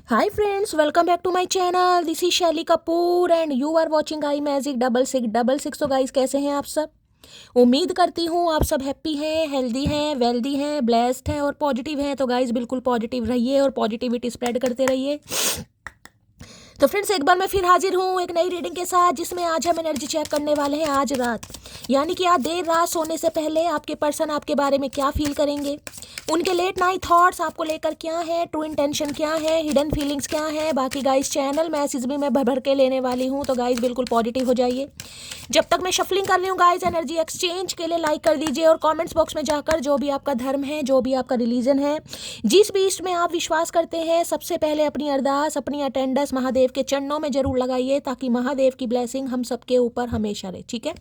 Hi friends, welcome back to my channel. This is Shelly Kapoor and you are watching I magic 6666। तो guys कैसे हैं आप सब? उम्मीद करती हूँ आप सब हैप्पी हैं, हेल्दी हैं, वेल्दी हैं, ब्लेस्ड हैं और पॉजिटिव हैं। तो गाइस बिल्कुल पॉजिटिव रहिए और पॉजिटिविटी स्प्रेड करते रहिए। तो फ्रेंड्स एक बार मैं फिर हाजिर हूँ एक नई रीडिंग के साथ, जिसमें आज हम एनर्जी चेक करने वाले हैं आज रात, यानी कि आज देर रात सोने से पहले आपके पर्सन आपके बारे में क्या फील करेंगे, उनके लेट नाइट थॉट्स आपको लेकर क्या है, ट्रू इंटेंशन क्या है, हिडन फीलिंग्स क्या है। बाकी गाइस चैनल मैसेज भी मैं भर भर के लेने वाली हूँ, तो गाइस बिल्कुल पॉजिटिव हो जाइए। जब तक मैं शफलिंग कर रही हूँ गाइस, एनर्जी एक्सचेंज के लिए लाइक कर दीजिए और कमेंट्स बॉक्स में जाकर जो भी आपका धर्म है, जो भी आपका रिलीजन है, जिस भी इष्ट में आप विश्वास करते हैं, सबसे पहले अपनी अरदास, अपनी अटेंडेंस महादेव के चरणों में जरूर लगाइए, ताकि महादेव की ब्लेसिंग हम सबके ऊपर हमेशा रहे। ठीक है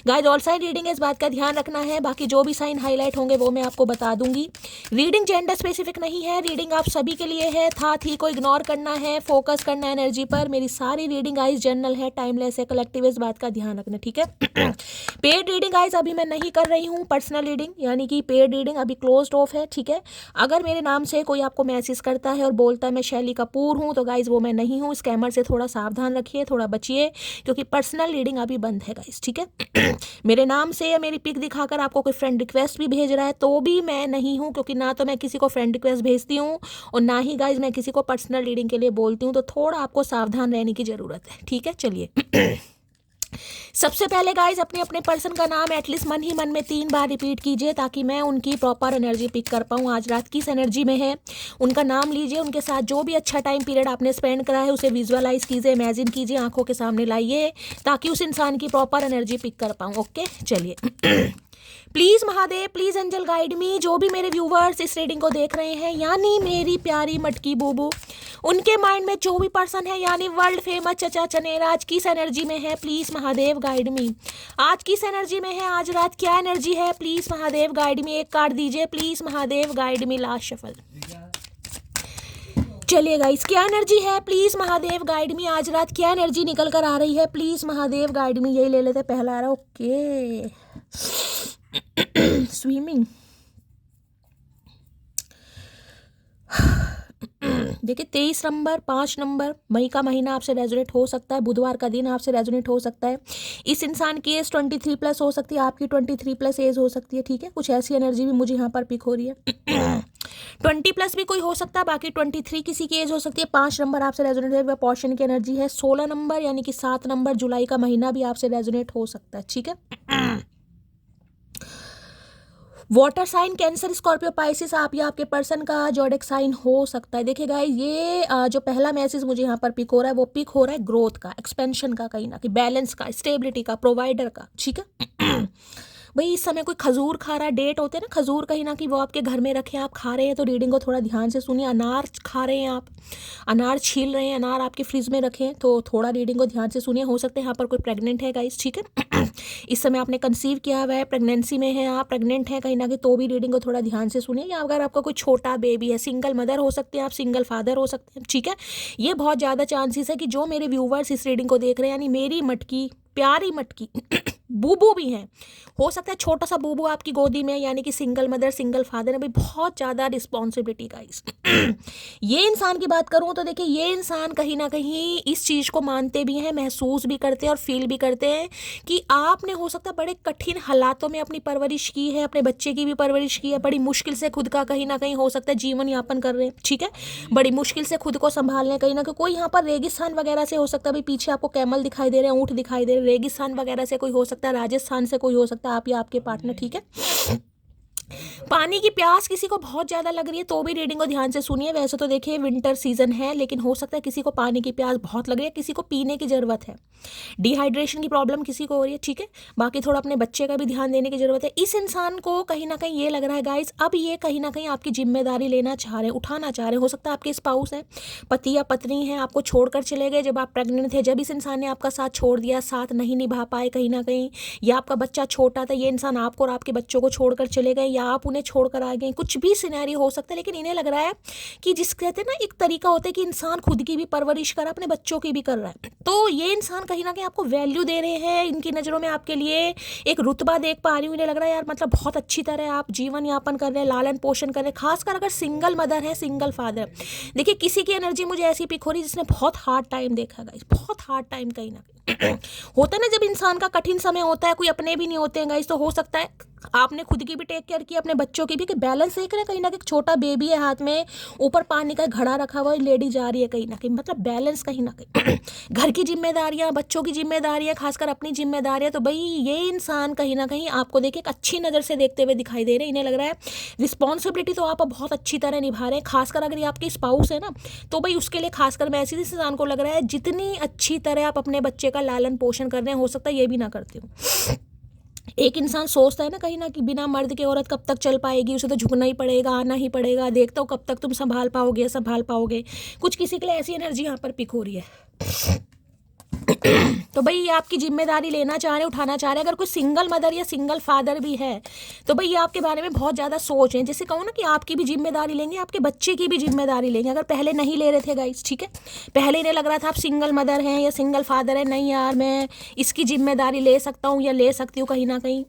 गाइस, ऑल साइन रीडिंग है, इस बात का ध्यान रखना है। बाकी जो भी साइन हाईलाइट होंगे वो मैं आपको बता दूंगी। रीडिंग जेंडर स्पेसिफिक नहीं है, रीडिंग आप सभी के लिए है। था थी को इग्नोर करना है, फोकस करना है एनर्जी पर। मेरी सारी रीडिंग गाइस जनरल है, टाइमलेस है, कलेक्टिव, इस बात का ध्यान रखना। ठीक है पेड रीडिंग गाइस अभी मैं नहीं कर रही हूँ, पर्सनल रीडिंग यानी कि पेड रीडिंग अभी क्लोज्ड ऑफ है। ठीक है, अगर मेरे नाम से कोई आपको मैसेज करता है और बोलता है मैं शैली कपूर हूँ, तो गाइस वो मैं नहीं हूँ। स्कैमर से थोड़ा सावधान रखिए, थोड़ा बचिए, क्योंकि पर्सनल रीडिंग अभी बंद है गाइस। ठीक है मेरे नाम से या मेरी पिक दिखाकर आपको कोई फ्रेंड रिक्वेस्ट भी भेज रहा है तो भी मैं नहीं हूँ, क्योंकि ना तो मैं किसी को फ्रेंड रिक्वेस्ट भेजती हूँ और ना ही गाइज मैं किसी को पर्सनल रीडिंग के लिए बोलती हूँ। तो थोड़ा आपको सावधान रहने की ज़रूरत है। ठीक है, चलिए सबसे पहले गाइज अपने अपने पर्सन का नाम एटलीस्ट मन ही मन में 3 बार रिपीट कीजिए, ताकि मैं उनकी प्रॉपर एनर्जी पिक कर पाऊँ। आज रात किस एनर्जी में है उनका नाम लीजिए, उनके साथ जो भी अच्छा टाइम पीरियड आपने स्पेंड करा है उसे विजुअलाइज कीजिए, इमेजिन कीजिए, आंखों के सामने लाइए, ताकि उस इंसान की प्रॉपर एनर्जी पिक कर पाऊँ। ओके चलिए please Mahadev, please angel guide me. जो भी मेरे व्यूवर्स इस रीडिंग को देख रहे हैं, यानी मेरी प्यारी मटकी बूबू, उनके माइंड में जो भी पर्सन है, यानी वर्ल्ड फेमस चचा चनेरा, आज किस एनर्जी में है, प्लीज महादेव गाइड मी। आज किस एनर्जी में है, आज रात क्या एनर्जी है, प्लीज महादेव गाइड मी। एक कार्ड दीजिए please Mahadev guide me, last shuffle. चलिए गाइस, क्या एनर्जी है, प्लीज महादेव गाइड मी। आज रात क्या एनर्जी निकल कर आ रही है, प्लीज महादेव गाइड मी। यही ले लेते पहला आ रहा। ओके स्विमिंग देखिए 23 नंबर, 5 नंबर, मई का महीना आपसे रेजोनेट हो सकता है, बुधवार का दिन आपसे रेजोनेट हो सकता है। इस इंसान की एज 23+ हो सकती है, आपकी 23+ एज हो सकती है। ठीक है, कुछ ऐसी एनर्जी भी मुझे यहाँ पर पिक हो रही है 20+ भी कोई हो सकता है, बाकी 23 किसी की एज हो सकती है। 5 नंबर आपसे रेजोनेट है, पोर्शन की एनर्जी है। 16 नंबर यानी कि 7 नंबर, जुलाई का महीना भी आपसे रेजोनेट हो सकता है। ठीक है water sign, Cancer, Scorpio, Pisces, आप या आपके पर्सन का जोडिक साइन हो सकता है। देखिए गाइस, ये जो पहला मैसेज मुझे यहाँ पर पिक हो रहा है, वो पिक हो रहा है ग्रोथ का, एक्सपेंशन का, कहीं ना कहीं बैलेंस का, स्टेबिलिटी का, प्रोवाइडर का। ठीक है भाई इस समय कोई खजूर खा रहा है, डेट होते हैं ना खजूर, कहीं ना कहीं वो आपके घर में रखे आप खा रहे हैं, तो रीडिंग को थोड़ा ध्यान से सुनिए। अनार खा रहे हैं आप, अनार छील रहे हैं, अनार आपके फ्रिज में रखे हैं, तो थोड़ा रीडिंग को ध्यान से सुनिए। हो सकता है यहाँ पर कोई प्रेग्नेंट है गाइस। ठीक है इस समय आपने कंसीव किया हुआ है, प्रेगनेंसी में है, आप प्रेग्नेंट हैं कहीं ना कहीं, तो भी रीडिंग को थोड़ा ध्यान से सुनिए। या अगर आपका कोई छोटा बेबी है, सिंगल मदर हो सकते हैं आप, सिंगल फादर हो सकते हैं। ठीक है, ये बहुत ज़्यादा चांसेस है कि जो मेरे व्यूवर्स इस रीडिंग को देख रहे हैं, यानी मेरी मटकी, प्यारी मटकी बूबू भी हैं, हो सकता है छोटा सा बूबू आपकी गोदी में, यानी कि सिंगल मदर, सिंगल फादर है। भाई बहुत ज़्यादा रिस्पॉन्सिबिलिटी गाइस ये इंसान की बात करूँ तो देखिए, ये इंसान कहीं ना कहीं इस चीज़ को मानते भी हैं, महसूस भी करते हैं और फील भी करते हैं कि आपने हो सकता है बड़े कठिन हालातों में अपनी परवरिश की है, अपने बच्चे की भी परवरिश की है, बड़ी मुश्किल से खुद का कहीं ना कहीं हो सकता है जीवन यापन कर रहे हैं। ठीक है, बड़ी मुश्किल से खुद को संभाल रहे, कहीं ना कहीं कोई यहाँ पर रेगिस्तान वगैरह से हो सकता है। भाई पीछे आपको कैमल दिखाई दे रहे हैं, ऊँट दिखाई दे रहे हैं, रेगिस्तान वगैरह से कोई हो सकता है, राजस्थान से कोई हो सकता है, आप या आपके पार्टनर। ठीक है, पानी की प्यास किसी को बहुत ज़्यादा लग रही है, तो भी रीडिंग को ध्यान से सुनिए। वैसे तो देखिए विंटर सीजन है, लेकिन हो सकता है किसी को पानी की प्यास बहुत लग रही है, किसी को पीने की ज़रूरत है, डिहाइड्रेशन की प्रॉब्लम किसी को हो रही है। ठीक है, बाकी थोड़ा अपने बच्चे का भी ध्यान देने की ज़रूरत है। इस इंसान को कहीं ना कहीं ये लग रहा है गाइस, अब ये कहीं ना कहीं आपकी जिम्मेदारी लेना चाह रहे हैं, उठाना चाह रहे हैं। हो सकता है आपके स्पाउस हैं, पति या पत्नी हैं, आपको छोड़कर चले गए जब आप प्रेग्नेंट थे, जब इस इंसान ने आपका साथ छोड़ दिया, साथ नहीं निभा पाए कहीं ना कहीं, या आपका बच्चा छोटा था, ये इंसान आपको और आपके बच्चों को छोड़कर चले गए, या आप उन्हें छोड़कर आ गए, कुछ भी सिनेरियो हो सकता है, लेकिन इन्हें लग रहा है कि जिस कहते हैं ना एक तरीका होता है कि इंसान खुद की भी परवरिश कर रहा है, अपने बच्चों की भी कर रहा है, तो ये इंसान कहीं ना कहीं आपको वैल्यू दे रहे हैं, इनकी नज़रों में आपके लिए एक रुतबा देख पा रही हूँ। इन्हें लग रहा है यार मतलब बहुत अच्छी तरह आप जीवन यापन कर रहे हैं, लालन पोषण कर रहे हैं, खासकर अगर सिंगल मदर है, सिंगल फादर। देखिए किसी की एनर्जी मुझे ऐसी पिक हो रही है जिसने बहुत हार्ड टाइम देखा गाइस, बहुत हार्ड टाइम कहीं ना कहीं होता है ना, जब इंसान का कठिन समय होता है, कोई अपने भी नहीं होते हैं गाइस, तो हो सकता है आपने खुद की भी टेक केयर की, अपने बच्चों की भी, कि बैलेंस देख रहे हैं कहीं ना कहीं, छोटा बेबी है हाथ में, ऊपर पानी का घड़ा रखा हुआ है, लेडी जा रही है कहीं ना कहीं, मतलब बैलेंस कहीं ना कहीं घर की जिम्मेदारियां, बच्चों की जिम्मेदारियां, खासकर अपनी जिम्मेदारियां, तो भाई ये इंसान कहीं ना कहीं आपको देखिए एक अच्छी नज़र से देखते हुए दिखाई दे रहे हैं। इन्हें लग रहा है रिस्पॉन्सिबिलिटी तो आप बहुत अच्छी तरह निभा रहे हैं, खासकर अगर ये आपकी स्पाउस है ना, तो भाई उसके लिए खासकर मैं ऐसी इंसान को लग रहा है जितनी अच्छी तरह आप अपने बच्चे का लालन पोषण कर रहे हैं, हो सकता है ये भी ना करते हो। एक इंसान सोचता है ना कहीं ना कि बिना मर्द के औरत कब तक चल पाएगी, उसे तो झुकना ही पड़ेगा, आना ही पड़ेगा, देखता हूँ कब तक तुम संभाल पाओगे। कुछ किसी के लिए ऐसी एनर्जी यहाँ पर पिक हो रही है। तो भाई ये आपकी जिम्मेदारी लेना चाह रहे हैं, उठाना चाह रहे हैं। अगर कोई सिंगल मदर या सिंगल फादर भी है तो भाई ये आपके बारे में बहुत ज़्यादा सोच है, जैसे कहूँ ना कि आपकी भी जिम्मेदारी लेंगे, आपके बच्चे की भी जिम्मेदारी लेंगे। अगर पहले नहीं ले रहे थे गाइस, ठीक है, पहले इन्हें लग रहा था आप सिंगल मदर हैं या सिंगल फादर है, नहीं यार मैं इसकी जिम्मेदारी ले सकता हूँ या ले सकती हूँ कहीं ना कहीं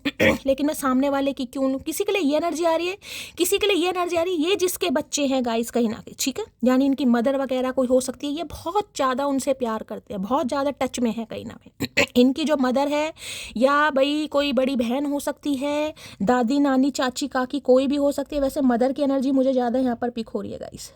लेकिन मैं सामने वाले की क्यों लूँ। किसी के लिए ये एनर्जी आ रही है, किसी के लिए ये एनर्जी आ रही है, ये जिसके बच्चे हैं गाइस कहीं ना कहीं, ठीक है, यानी इनकी मदर वगैरह कोई हो सकती है, ये बहुत ज़्यादा उनसे प्यार करते हैं, बहुत ज़्यादा टच में है कहीं ना कहीं। इनकी जो मदर है या भाई कोई बड़ी बहन हो सकती है, दादी नानी चाची काकी कोई भी हो सकती है। वैसे मदर की एनर्जी मुझे ज़्यादा यहाँ पर पिक हो रही है गाइस।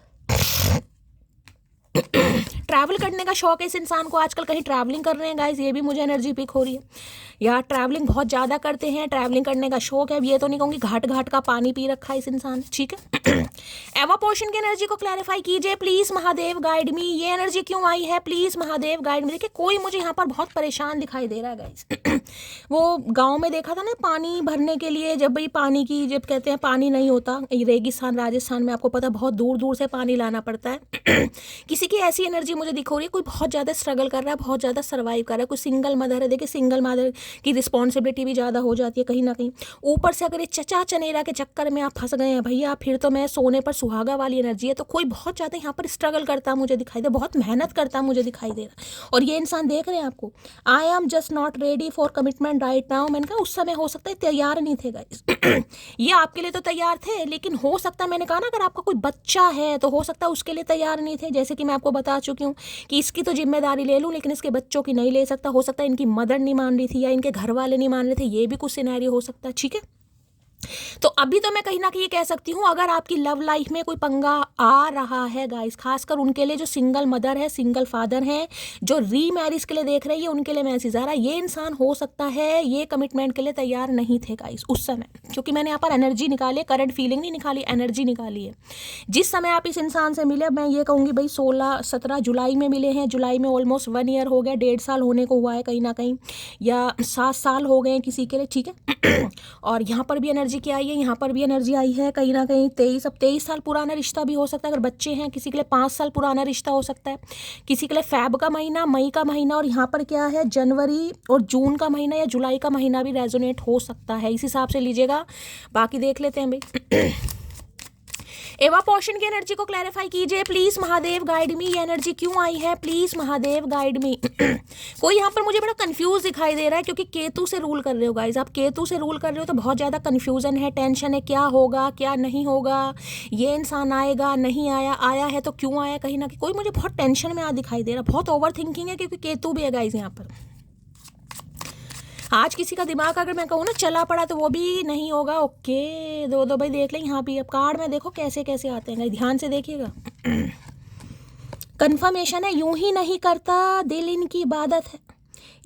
ट्रैवल करने का शौक है इस इंसान को, आजकल कहीं ट्रैवलिंग कर रहे हैं गाइस, ये भी मुझे एनर्जी पिक हो रही है। या ट्रैवलिंग बहुत ज़्यादा करते हैं, ट्रैवलिंग करने का शौक है। अब ये तो नहीं कहूँगी घाट घाट का पानी पी रखा है इस इंसान, ठीक है। एवापोर्शन की एनर्जी को क्लैरिफाई कीजिए प्लीज़, महादेव गाइड मी। ये एनर्जी क्यों आई है प्लीज़ महादेव गाइड मी। देखिए कोई मुझे यहाँ पर बहुत परेशान दिखाई दे रहा है गाइस। वो गाँव में देखा था ना पानी भरने के लिए, जब भाई पानी की जब कहते हैं पानी नहीं होता, रेगिस्तान राजस्थान में आपको पता बहुत दूर दूर से पानी लाना पड़ता है। किसी की ऐसी एनर्जी मुझे दिख रही है, कोई बहुत ज़्यादा स्ट्रगल कर रहा है, बहुत ज़्यादा सर्वाइव कर रहा है। कोई सिंगल मदर है, देखिए सिंगल मदर की रिस्पॉन्सिबिलिटी भी ज़्यादा हो जाती है कहीं ना कहीं। ऊपर से अगर ये चचा चनेरा के चक्कर में आप फंस गए हैं भैया, फिर तो मैं सोने पर सुहागा वाली एनर्जी है। तो कोई बहुत ज़्यादा यहाँ पर स्ट्रगल करता मुझे दिखाई दे, बहुत मेहनत करता मुझे दिखाई दे रहा। और ये इंसान देख रहे हैं आपको, I am just not ready for commitment right now. मैंने कहा उस समय हो सकता है तैयार नहीं थे गाइस। ये आपके लिए तो तैयार थे, लेकिन हो सकता है, मैंने कहा ना अगर आपका कोई बच्चा है तो हो सकता है उसके लिए तैयार नहीं थे। जैसे कि मैं आपको बता चुकी हूँ कि इसकी तो जिम्मेदारी ले लूँ लेकिन इसके बच्चों की नहीं ले सकता। हो सकता है इनकी मदर नहीं मान रही थी या इनके घर वाले नहीं मान रहे थे, ये भी कुछ सिनेरियो हो सकता है, ठीक है। तो अभी तो मैं कहीं ना कहीं ये कह सकती हूँ, अगर आपकी लव लाइफ में कोई पंगा आ रहा है गाइस, खासकर उनके लिए जो सिंगल मदर है, सिंगल फादर हैं, जो री मैरिज के लिए देख रहे हैं, उनके लिए मैसेज आ रहा है। ये इंसान हो सकता है ये कमिटमेंट के लिए तैयार नहीं थे गाइस उस समय, क्योंकि मैंने यहाँ पर एनर्जी निकाली, करंट फीलिंग नहीं निकाली, एनर्जी निकाली है। जिस समय आप इस इंसान से मिले, मैं ये कहूँगी भाई 16-17 जुलाई में मिले हैं, जुलाई में ऑलमोस्ट 1 ईयर हो गया, 1.5 साल होने को हुआ है कहीं ना कहीं, या 7 साल हो गए हैं किसी के लिए, ठीक है। और यहाँ पर भी एनर्जी क्या आई है, यहाँ पर भी एनर्जी आई है कहीं ना कहीं 23 साल पुराना रिश्ता भी हो सकता है। अगर बच्चे हैं किसी के लिए 5 साल पुराना रिश्ता हो सकता है, किसी के लिए फेब का महीना, मई का महीना, और यहाँ पर क्या है जनवरी और जून का महीना या जुलाई का महीना भी रेजोनेट हो सकता है। इस हिसाब से लीजिएगा, बाकी देख लेते हैं भाई। एवापोर्शन की एनर्जी को क्लैरिफाई कीजिए प्लीज़ महादेव गाइड मी। ये एनर्जी क्यों आई है प्लीज़ महादेव गाइड मी। कोई यहाँ पर मुझे बड़ा कंफ्यूज दिखाई दे रहा है, क्योंकि केतु से रूल कर रहे हो गाइज, आप केतु से रूल कर रहे हो तो बहुत ज़्यादा कन्फ्यूजन है, टेंशन है, क्या होगा क्या नहीं होगा, ये इंसान आएगा नहीं आया, आया है तो क्यों आया, कहीं ना कहीं कोई मुझे बहुत टेंशन में दिखाई दे रहा, बहुत ओवर थिंकिंग है, क्योंकि केतु भी है गाइज यहाँ पर। आज किसी का दिमाग अगर मैं कहूँ ना चला पड़ा तो वो भी नहीं होगा। ओके दो भाई देख लें यहाँ भी, अब कार्ड में देखो कैसे कैसे आते हैं, ध्यान से देखिएगा। कंफर्मेशन है, यूं ही नहीं करता दिल इनकी इबादत है,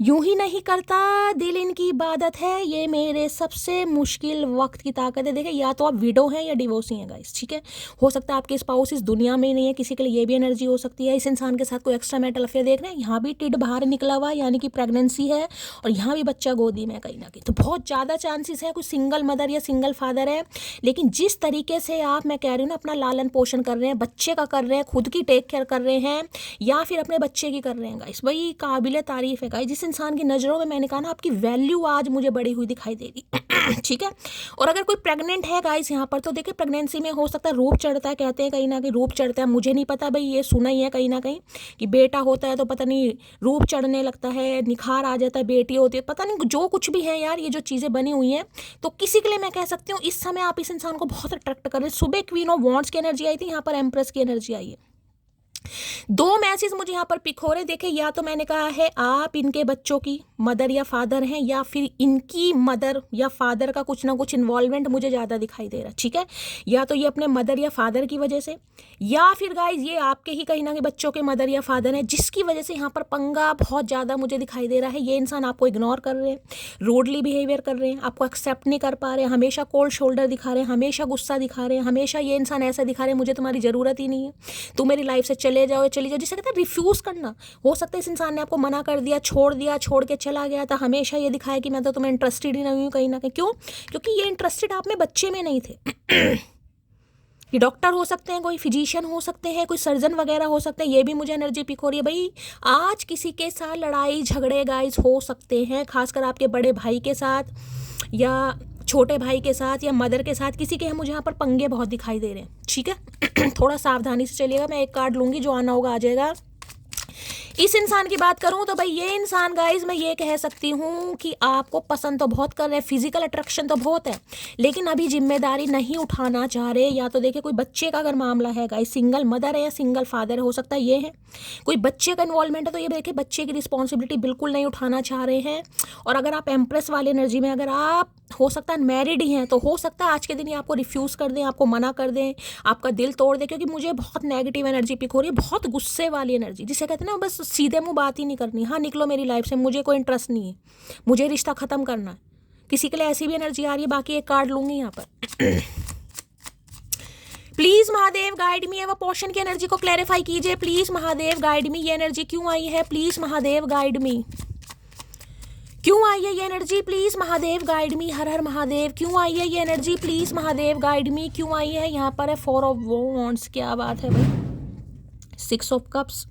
यूं ही नहीं करता दिल इनकी इबादत है, ये मेरे सबसे मुश्किल वक्त की ताकत है। देखिए या तो आप विडो हैं या डिवोर्सी हैं गाइस, ठीक है। हो सकता है आपके स्पाउस इस दुनिया में ही नहीं है, किसी के लिए ये भी एनर्जी हो सकती है। इस इंसान के साथ कोई एक्स्ट्रा मैरिटल अफेयर देख रहे हैं, यहाँ भी टिड बाहर निकला हुआ यानी कि प्रेगनेंसी है, और यहाँ भी बच्चा गोदी में कहीं ना कहीं, तो बहुत ज़्यादा चांसेस है कोई सिंगल मदर या सिंगल फादर है। लेकिन जिस तरीके से आप, मैं कह रही हूँ ना, अपना लालन पोषण कर रहे हैं, बच्चे का कर रहे हैं, खुद की टेक केयर कर रहे हैं, या फिर अपने बच्चे की कर रहे हैं गाइस, वही काबिल तारीफ है गाइस। जिस इस इंसान की नज़रों में मैंने कहा ना आपकी वैल्यू आज मुझे बढ़ी हुई दिखाई दे रही ठीक है। और अगर कोई प्रेग्नेंट है गाइस यहाँ पर, तो देखिए प्रेगनेंसी में हो सकता है रूप चढ़ता है, कहते हैं कहीं ना कहीं रूप चढ़ता है, मुझे नहीं पता भाई, ये सुना ही है कहीं ना कहीं कि बेटा होता है तो पता नहीं रूप चढ़ने लगता है, निखार आ जाता है, बेटी होती है, पता नहीं जो कुछ भी है यार, ये जो चीज़ें बनी हुई हैं। तो किसी के लिए मैं कह सकती हूँ इस समय आप इस इंसान को बहुत अट्रैक्ट कर रहे हैं। सुबह क्वीन ऑफ वॉन्ड्स की एनर्जी आई थी, यहाँ पर एम्प्रेस की एनर्जी आई है। दो मैसेज मुझे यहाँ पर पिक हो रहे, देखे या तो मैंने कहा है आप इनके बच्चों की मदर या फादर हैं, या फिर इनकी मदर या फादर का कुछ ना कुछ इन्वॉल्वमेंट मुझे ज़्यादा दिखाई दे रहा है, ठीक है। या तो ये अपने मदर या फादर की वजह से, या फिर गाइज ये आपके ही कहीं ना कहीं बच्चों के मदर या फादर हैं, जिसकी वजह से यहाँ पर पंगा बहुत ज़्यादा मुझे दिखाई दे रहा है। ये इंसान आपको इग्नोर कर रहे हैं, रोडली बिहेवियर कर रहे हैं, आपको एक्सेप्ट नहीं कर पा रहे हैं, हमेशा कोल्ड शोल्डर दिखा रहे हैं, हमेशा गुस्सा दिखा रहे हैं, हमेशा ये इंसान ऐसा दिखा रहे हैं मुझे तुम्हारी ज़रूरत ही नहीं है, तुम मेरी लाइफ से चले जाओ या चली जाओ, जिसे कहते हैं रिफ्यूज़ करना। हो सकता है इस इंसान ने आपको मना कर दिया, छोड़ के चला गया था, हमेशा ये दिखाया कि मैं तो तुम्हें इंटरेस्टेड ही नहीं हूँ कहीं ना कहीं। क्यों? क्योंकि ये इंटरेस्टेड आप में बच्चे में नहीं थे ये डॉक्टर हो सकते हैं, कोई फिजिशियन हो सकते हैं, कोई सर्जन वगैरह हो सकते हैं, ये भी मुझे एनर्जी पिक हो रही है भाई। आज किसी के साथ लड़ाई झगड़े गाइस हो सकते हैं, खासकर आपके बड़े भाई के साथ या छोटे भाई के साथ या मदर के साथ, किसी के मुझे यहाँ पर पंगे बहुत दिखाई दे रहे हैं, ठीक है। थोड़ा सावधानी से चलिएगा, मैं एक कार्ड लूँगी, जो आना होगा आ जाएगा। इस इंसान की बात करूं तो भाई ये इंसान गाइज मैं ये कह सकती हूं कि आपको पसंद तो बहुत कर रहे हैं, फिजिकल अट्रैक्शन तो बहुत है, लेकिन अभी जिम्मेदारी नहीं उठाना चाह रहे। या तो देखिए कोई बच्चे का अगर मामला है गाइज, सिंगल मदर है या सिंगल फादर हो सकता है ये है, कोई बच्चे का इन्वॉल्वमेंट है, तो ये देखिए बच्चे की रिस्पॉन्सिबिलिटी बिल्कुल नहीं उठाना चाह रहे हैं। और अगर आप एम्प्रेस वाली एनर्जी में अगर आप हो सकता है मैरिड ही हैं, तो हो सकता है आज के दिन ये आपको रिफ्यूज़ कर दें, आपको मना कर दें, आपका दिल तोड़ दें, क्योंकि मुझे बहुत नेगेटिव एनर्जी पिक हो रही है, बहुत गुस्से वाली एनर्जी, जिसे कहते हैं ना बस सीधे मुंह बात ही नहीं करनी, हाँ निकलो मेरी लाइफ से, मुझे कोई इंटरेस्ट नहीं है, मुझे रिश्ता ख़त्म करना है। किसी के लिए ऐसी भी एनर्जी आ रही है। बाकी एक कार्ड लूँगी यहाँ पर प्लीज़ महादेव गाइड मी, एवं पोर्शन की एनर्जी को क्लैरिफाई कीजिए प्लीज़ महादेव गाइड मी। ये एनर्जी क्यों आई है प्लीज़ महादेव गाइड मी, क्यों आई है ये energy please Mahadev guide me. हर हर महादेव। क्यों आई है ये energy please Mahadev guide me, क्यों आई है। यहाँ पर है 4 ऑफ वॉन्ड्स, क्या बात है भाई। 6 ऑफ कप्स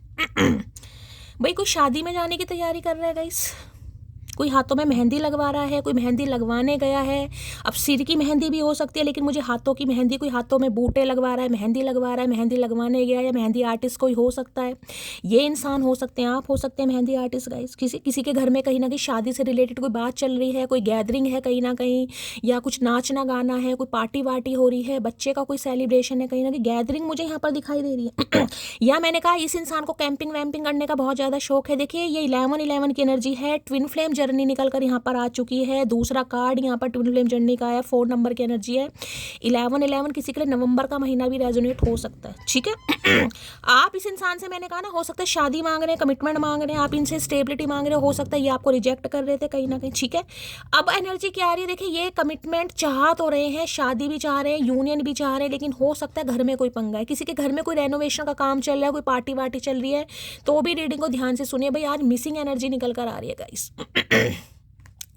भाई कोई शादी में जाने की तैयारी कर रहा है गाइस, कोई हाथों में मेहंदी लगवा रहा है, कोई मेहंदी लगवाने गया है। अब सिर की मेहंदी भी हो सकती है, लेकिन मुझे हाथों की मेहंदी, कोई हाथों में बूटे लगवा रहा है, मेहंदी लगवा रहा है, मेहंदी लगवाने गया, या मेहंदी आर्टिस्ट कोई हो सकता है। ये इंसान हो सकते हैं, आप हो सकते हैं मेहंदी आर्टिस्ट गाइस। किसी के घर में कहीं ना कहीं शादी से रिलेटेड कोई बात चल रही है, कोई गैदरिंग है कहीं ना कहीं, या कुछ नाचना गाना है, कोई पार्टी वार्टी हो रही है, बच्चे का कोई सेलिब्रेशन है, कहीं ना कहीं गैदरिंग मुझे यहाँ पर दिखाई दे रही है या मैंने कहा इस इंसान को कैंपिंग वैम्पिंग करने का बहुत ज़्यादा शौक है। देखिए ये 11 की एनर्जी है, ट्विन फ्लेम जर्नी निकल कर यहाँ पर आ चुकी है। दूसरा कार्ड यहाँ पर ट्विन फ्लेम जर्नी का है, 4 नंबर की एनर्जी है। 11 किसी के लिए नवंबर का महीना भी रेजोनेट हो सकता है, ठीक है। आप इस इंसान से मैंने कहा ना, हो सकता है शादी मांग रहे हैं, कमिटमेंट मांग रहे हैं, आप इनसे स्टेबिलिटी मांग रहे हो सकता है ये आपको रिजेक्ट कर रहे थे कहीं ना कहीं, ठीक है। अब एनर्जी क्या आ रही है, देखिए ये कमिटमेंट चाह तो रहे हैं, शादी भी चाह रहे हैं, यूनियन भी चाह रहे हैं, लेकिन हो सकता है घर में कोई पंगा है, किसी के घर में कोई रेनोवेशन का काम चल रहा है, कोई पार्टी वार्टी चल रही है, तो भी रीडिंग को ध्यान से सुनिए भाई। आज मिसिंग एनर्जी निकल कर आ रही है गाइस